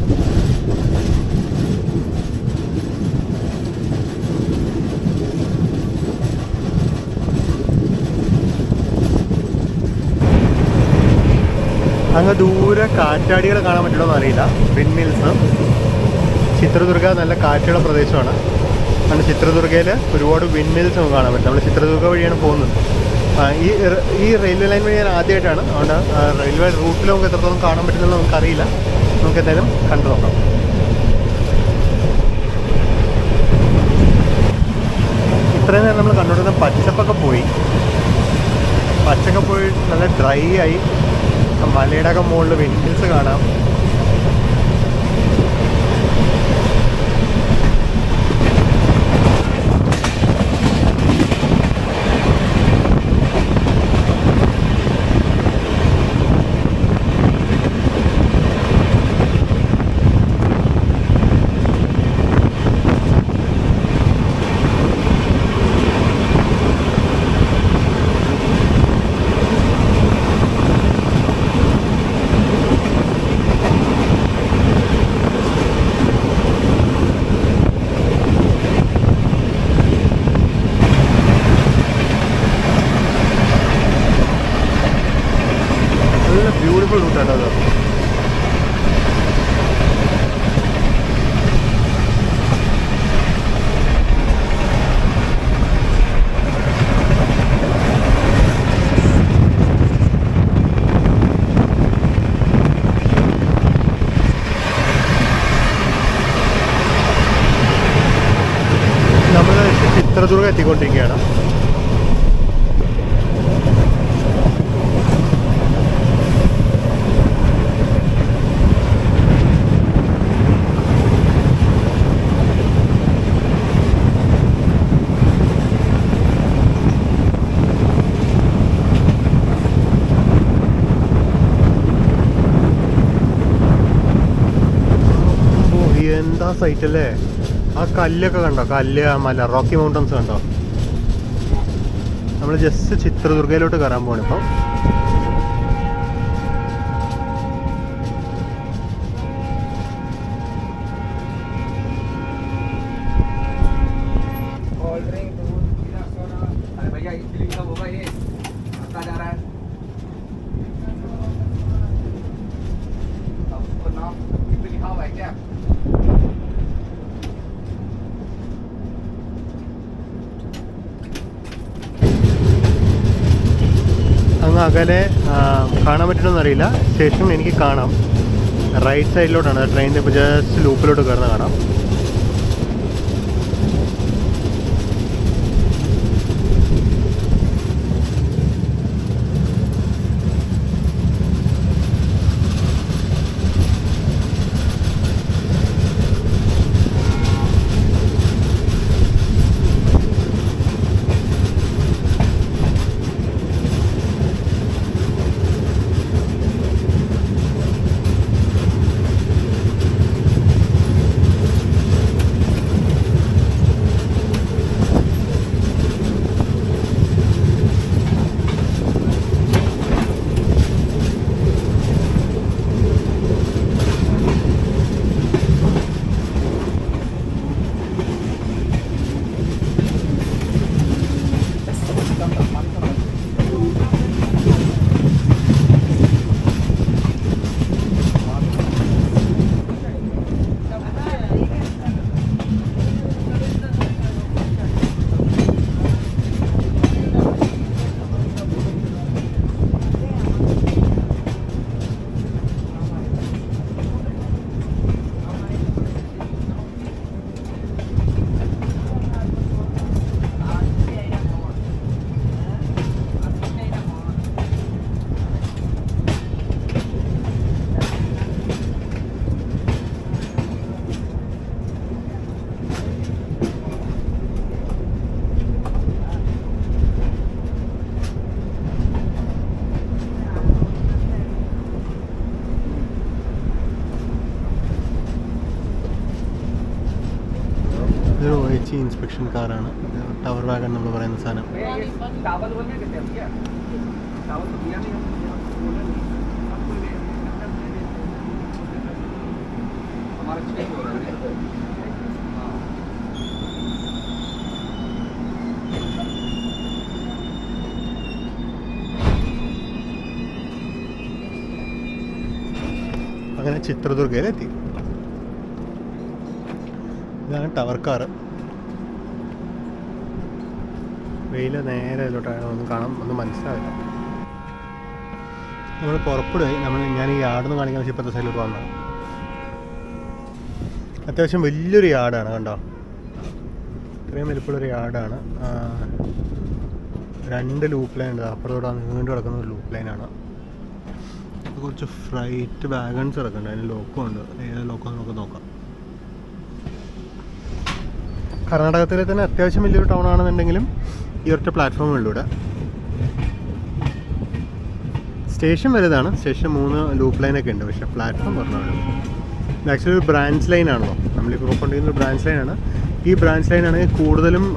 അങ്ങ് ദൂരെ കാറ്റാടികൾ കാണാൻ പറ്റുമോ അറിയില്ല. വിൻമിൽസ്. ചിത്രദുർഗ നല്ല കാറ്റുള്ള പ്രദേശമാണ്. കാരണം ചിത്രദുർഗയിൽ ഒരുപാട് വിൻമിൽസ് നമുക്ക് കാണാൻ പറ്റും. നമ്മൾ ചിത്രദുർഗ വഴിയാണ് പോകുന്നത്. ഈ റെയിൽവേ ലൈൻ വഴി ഞാൻ ആദ്യമായിട്ടാണ്. അതുകൊണ്ട് റെയിൽവേ റൂട്ടിൽ നമുക്ക് എത്രത്തോളം കാണാൻ പറ്റുന്നത് നമുക്കറിയില്ല. നമുക്ക് എന്തായാലും കണ്ടു നോക്കാം. ഇത്രയും നേരം നമ്മൾ കണ്ടുകൊണ്ടിരുന്ന പച്ചപ്പൊക്കെ പോയി നല്ല ഡ്രൈ ആയി. മലയുടെ ഒക്കെ മുകളിൽ വിൻമിൽസ് കാണാം. ബ്യൂട്ടിഫുൾ റൂട്ടാണ് അത്. നമ്മൾ ചിത്രദുർഗ എത്തിക്കൊണ്ടിരിക്കുകയാണ്. എന്താ സൈറ്റ് അല്ലേ? ആ കല്ലൊക്കെ കണ്ടോ? കല്ല്, മല, റോക്കി മൗണ്ടൻസ് കണ്ടോ? നമ്മൾ ജസ്റ്റ് ചിത്രദുർഗയിലോട്ട് കയറാൻ പോവാണ് ഇപ്പം. അങ്ങ് അകലെ കാണാൻ പറ്റുമെന്ന് അറിയില്ല. സ്റ്റേഷൻ എനിക്ക് കാണാം. റൈറ്റ് സൈഡിലോട്ടാണ് ട്രെയിനിൻ്റെ. ഇപ്പോൾ ജസ്റ്റ് ലൂപ്പിലോട്ട് കയറുന്ന കാണാം. ഇതൊരു OHC ഇൻസ്പെക്ഷൻ കാറാണ്. ടവർ വാഗൺ നമ്മൾ പറയുന്ന സാധനം. അങ്ങനെ ചിത്രദുർഗയിലെത്തി. ഇതാണ് ടവർ കാറ്. വെയിൽ നേരെ ഇതിലോട്ടാണ്, ഒന്നും കാണാൻ ഒന്നും മനസ്സിലാവില്ല. നമ്മൾ പുറപ്പെടുകയായി. ഞാൻ ഈ യാർഡെന്ന് കാണിക്കാൻ വെച്ചാൽ ഇപ്പോഴത്തെ സൈഡിലോട്ട് വന്നതാണ്. അത്യാവശ്യം വലിയൊരു യാർഡാണ്, കണ്ടോ? ഇത്രയും വലിപ്പമുള്ളൊരു യാർഡാണ്. 2 ലൂപ്പ് ലൈൻ ഉണ്ട്. അപ്പുറത്തോടെ നീണ്ടു കിടക്കുന്ന ഒരു ലൂപ്പ് ലൈനാണ്. കുറച്ച് ഫ്രൈറ്റ് വാഗൺസ് കിടക്കുന്നുണ്ട്. അതിന് ലോക്കും ഉണ്ട്. ഏത് ലോക്കം നമുക്ക് നോക്കാം. കർണാടകത്തിലെ തന്നെ അത്യാവശ്യം വലിയൊരു ടൗൺ ആണെന്നുണ്ടെങ്കിലും ഈ ഒറ്റ പ്ലാറ്റ്ഫോമുകളിലൂടെ. സ്റ്റേഷൻ വലുതാണ്. സ്റ്റേഷൻ 3 ലൂപ്പ് ലൈനൊക്കെ ഉണ്ട്. പക്ഷേ പ്ലാറ്റ്ഫോം പറഞ്ഞാണ് ഇത് ആക്ച്വലി ഒരു ബ്രാഞ്ച് ലൈനാണല്ലോ. നമ്മളിപ്പോൾ കൊണ്ടുവരുന്ന ഒരു ബ്രാഞ്ച് ലൈനാണ്. ഈ ബ്രാഞ്ച് ലൈനാണെങ്കിൽ കൂടുതലും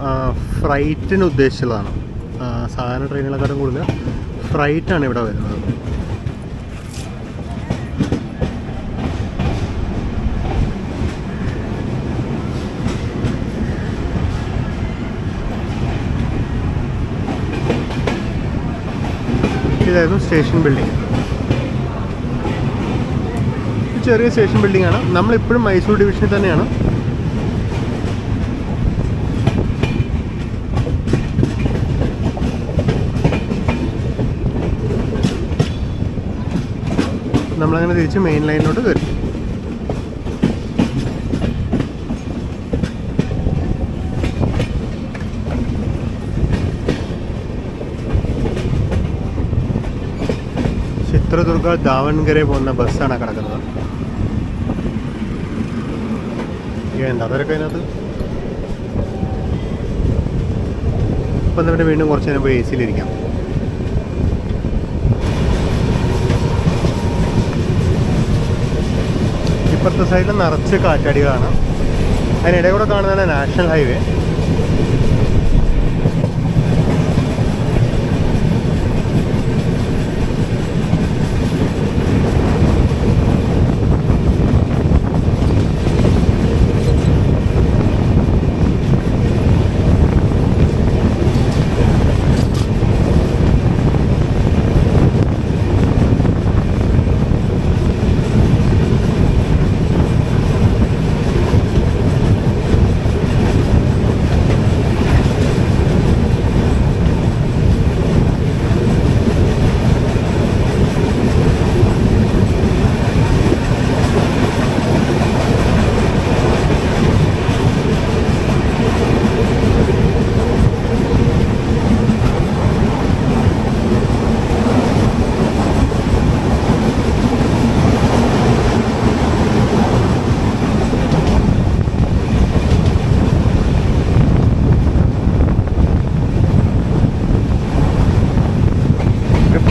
ഫ്രൈറ്റിന് ഉദ്ദേശിച്ചുള്ളതാണ്. സാധാരണ ട്രെയിനുകളെക്കാളും കൂടുതൽ ഫ്രൈറ്റാണ് ഇവിടെ വരുന്നത്. ഇതായിരുന്നു സ്റ്റേഷൻ ബിൽഡിംഗ്. ചെറിയ സ്റ്റേഷൻ ബിൽഡിംഗ് ആണ്. നമ്മളിപ്പോഴും മൈസൂർ ഡിവിഷനിൽ തന്നെയാണ്. നമ്മളങ്ങനെ തിരിച്ച് മെയിൻ ലൈനിലോട്ട് കയറി. ചിത്രദുർഗ ദാവൺഗരെ പോകുന്ന ബസ്സാണ് കിടക്കുന്നത്. എന്താ അവരൊക്കെ അതിനകത്ത്. ഇപ്പം നമ്മുടെ വീണ്ടും കുറച്ച് നേരം പോയി AC യിലിരിക്കാം. ഇപ്പുറത്തെ സൈഡിൽ നിറച്ച് കാറ്റാടികളാണ്. അതിനിടെ കൂടെ കാണുന്നതാണ് നാഷണൽ ഹൈവേ.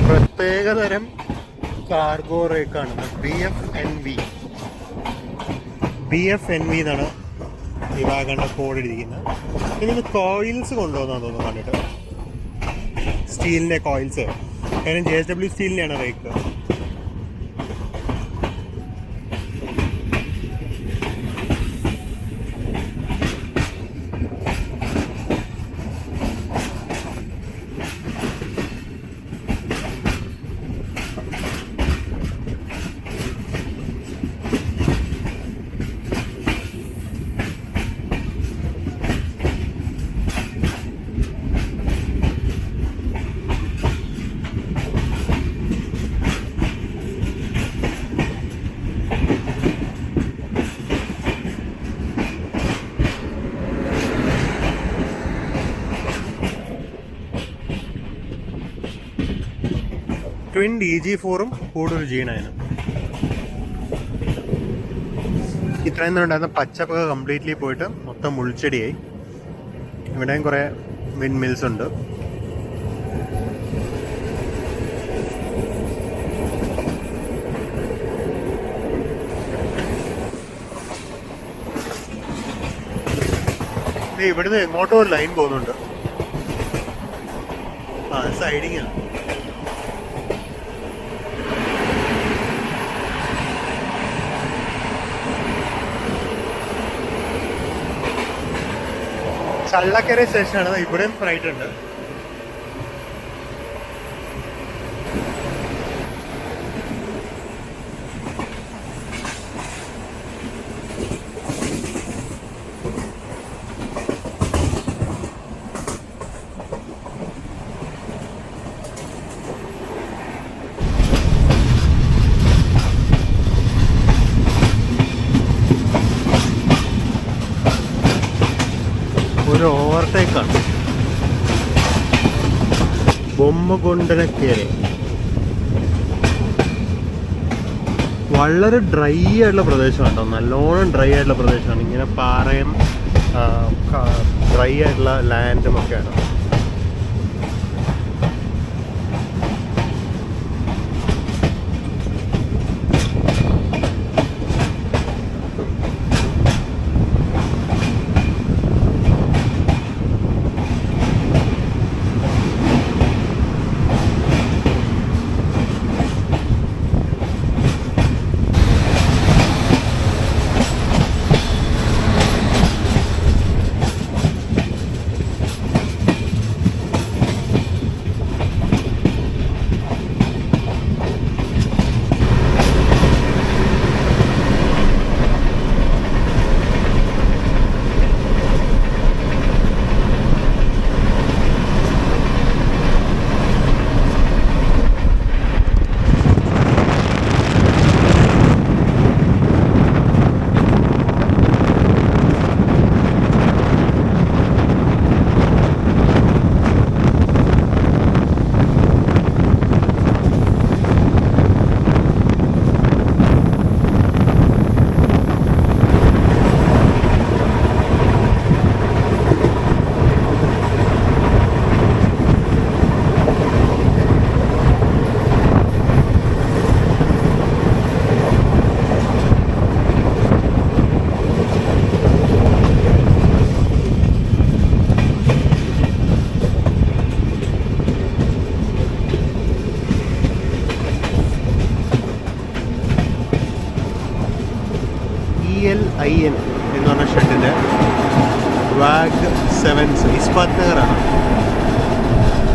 പ്രത്യേകതരം കാർഗോ റേക്കാണ്. BFNV എന്നാണ് ഈ വാഗണിൻ്റെ കോഡ് ഇരിക്കുന്നത്. ഇതിന് കോയിൽസ് കൊണ്ടുപോകുന്ന തോന്നുന്നു കണ്ടിട്ട്. സ്റ്റീലിൻ്റെ കോയിൽസ്. കാരണം JSW സ്റ്റീലിൻ്റെയാണ് റേക്ക്. ട്വിൻ DG4-ഉം കൂടുതൽ G9. ഇത്രയും നേരം ഉണ്ടായിരുന്ന പച്ചപ്പൊക്കെ കംപ്ലീറ്റ്ലി പോയിട്ട് മൊത്തം മുൾച്ചെടിയായി. ഇവിടെയും കുറേ വിൻഡ് മിൽസ് ഉണ്ട്. ഇവിടുന്ന് എങ്ങോട്ടോ ഒരു ലൈൻ പോകുന്നുണ്ട്. ആ സൈഡിങ് ആണ്. ചള്ളക്കര സ്റ്റേഷനാണ്. ഇവിടെയും ഫ്ലൈറ്റ് ഉണ്ട്. ഒരു ഓവർടേക്കാണ്. ബൊമ്മകൊണ്ടനക്കേരെ വളരെ ഡ്രൈ ആയിട്ടുള്ള പ്രദേശമാണ് കേട്ടോ. നല്ലോണം ഡ്രൈ ആയിട്ടുള്ള പ്രദേശമാണ്. ഇങ്ങനെ പാറയും ഡ്രൈ ആയിട്ടുള്ള ലാൻഡും ഒക്കെയാണ്. IN എന്ന് പറഞ്ഞ ഷെഡിൻ്റെ വാഗ് 7 ഇസ്പാത് നഗറാണ്.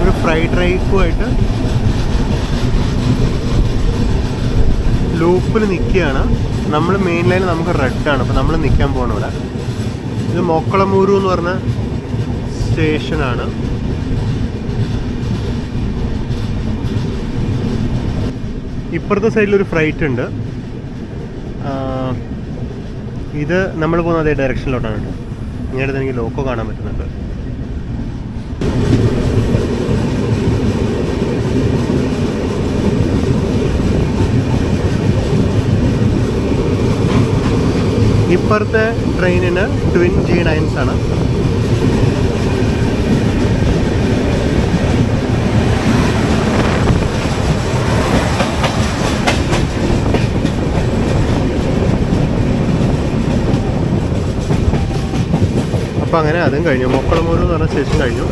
ഒരു ഫ്രൈഡ് റൈസുമായിട്ട് ലൂപ്പിൽ നിൽക്കുകയാണ്. നമ്മൾ മെയിൻ ലൈൻ നമുക്ക് റെഡാണ്. അപ്പോൾ നമ്മൾ നിൽക്കാൻ പോകണം ഇവിടെ. ഇത് മൊക്കളമൂരു എന്ന് പറഞ്ഞ സ്റ്റേഷനാണ്. ഇപ്പുറത്തെ സൈഡിലൊരു ഫ്ലൈറ്റ് ഉണ്ട്. ഇത് നമ്മൾ പോകുന്ന അതേ ഡയറക്ഷനിലോട്ടാണ് കേട്ടോ. ഇങ്ങോട്ട് എനിക്ക് ലോക്കോ കാണാൻ പറ്റുന്നുണ്ട്. ഇപ്പുറത്തെ ട്രെയിനിന് ട്വിൻ G9s ആണ്. അപ്പോൾ അങ്ങനെ അതും കഴിഞ്ഞു. മൊക്കളമൂരു എന്ന് പറഞ്ഞ സ്റ്റേഷൻ കഴിഞ്ഞു.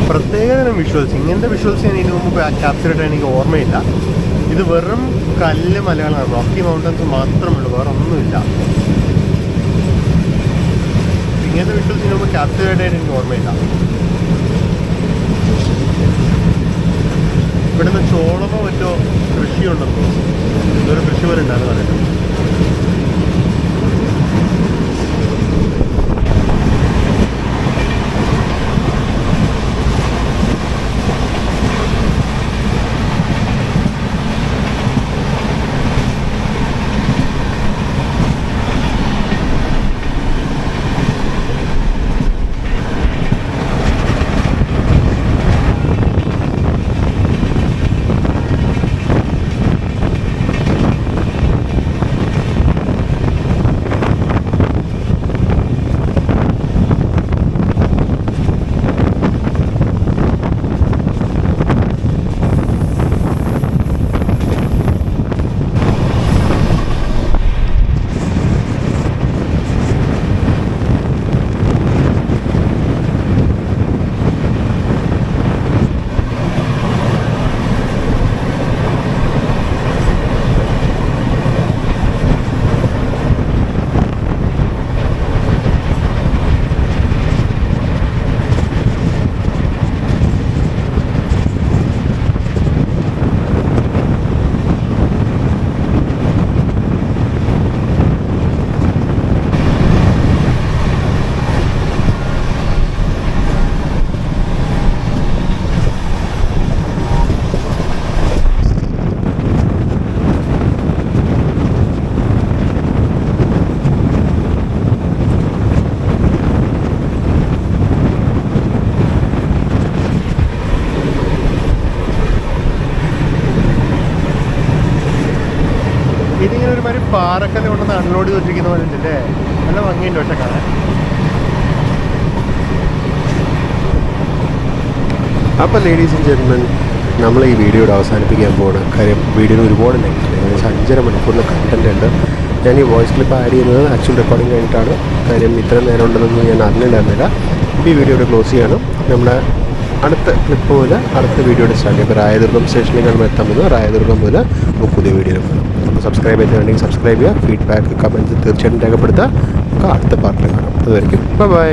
പ്രത്യേകതരം വിഷ്വൽസ്, ഇങ്ങനത്തെ വിഷ്വൽസ് ഞാൻ ഇതിനു മുമ്പ് ക്യാപ്ചർ ചെയ്തിട്ട് എനിക്ക് ഓർമ്മയില്ല. ഇത് വെറും കല്ല് മലകളാണ്, റോക്കി മൗണ്ടൻസ് മാത്രമേ ഉള്ളൂ, വേറെ ഒന്നുമില്ല. ഇങ്ങനത്തെ വിഷ്വൽസ് ഇതിനു മുമ്പ് ക്യാപ്ചർ ചെയ്തിട്ട് എനിക്ക് ഓർമ്മയില്ല. ഇവിടുന്ന് ചോളമോ മറ്റോ കൃഷിയുണ്ടെന്നോ ഇതൊരു കൃഷി പോലെ ഉണ്ടാകുന്ന പറയുന്നത്. ഇതിങ്ങനെ ഒരുമാതിരി പാറക്കല്ല് കൊണ്ടൊന്ന് അൺലോഡ് ചെയ്ത് വെച്ചിരിക്കുന്ന പോലെ ഉണ്ടല്ലേ. നല്ല ഭംഗിയുണ്ട് പക്ഷെ കാണാൻ. അപ്പോൾ ലേഡീസ് ആൻഡ് ജെന്റിൽമെൻ, നമ്മൾ ഈ വീഡിയോയുടെ അവസാനിപ്പിക്കാൻ പോവാണ്. കാര്യം വീഡിയോയിൽ ഒരുപാട് ലെങ്ത്, ഏകദേശം 5.5 മണിക്കൂറിൽ കണ്ടൻറ് ഉണ്ട്. ഞാൻ ഈ വോയിസ് ക്ലിപ്പ് ആഡ് ചെയ്യുന്നത് ആക്ച്വൽ റെക്കോർഡിംഗ് കഴിഞ്ഞിട്ടാണ്. കാര്യം ഇത്ര നേരം ഉണ്ടെന്നൊന്നും ഞാൻ അറിഞ്ഞിട്ടുണ്ടായിരുന്നില്ല. ഈ വീഡിയോയുടെ ക്ലോസ് ചെയ്യണം. നമ്മുടെ അടുത്ത ക്ലിപ്പ് മുതൽ അടുത്ത വീഡിയോയുടെ സ്റ്റാർട്ട് ചെയ്യും. ഇപ്പോൾ റായദുർഗം സ്റ്റേഷനിലേക്ക് നമ്മൾ എത്താൻ പോകുന്നത്. റായദുർഗം മുതൽ നമുക്ക് പുതിയ വീഡിയോയിൽ കാണാം. അപ്പോൾ സബ്സ്ക്രൈബ് ചെയ്തിട്ടുണ്ടെങ്കിൽ സബ്സ്ക്രൈബ് ചെയ്യുക. ഫീഡ്ബാക്ക് കമൻറ്റ്സ് തീർച്ചയായിട്ടും രേഖപ്പെടുത്തുക. നമുക്ക് അടുത്ത പാർട്ടിൽ കാണാം. അതുവരെയ്ക്കും ബൈ.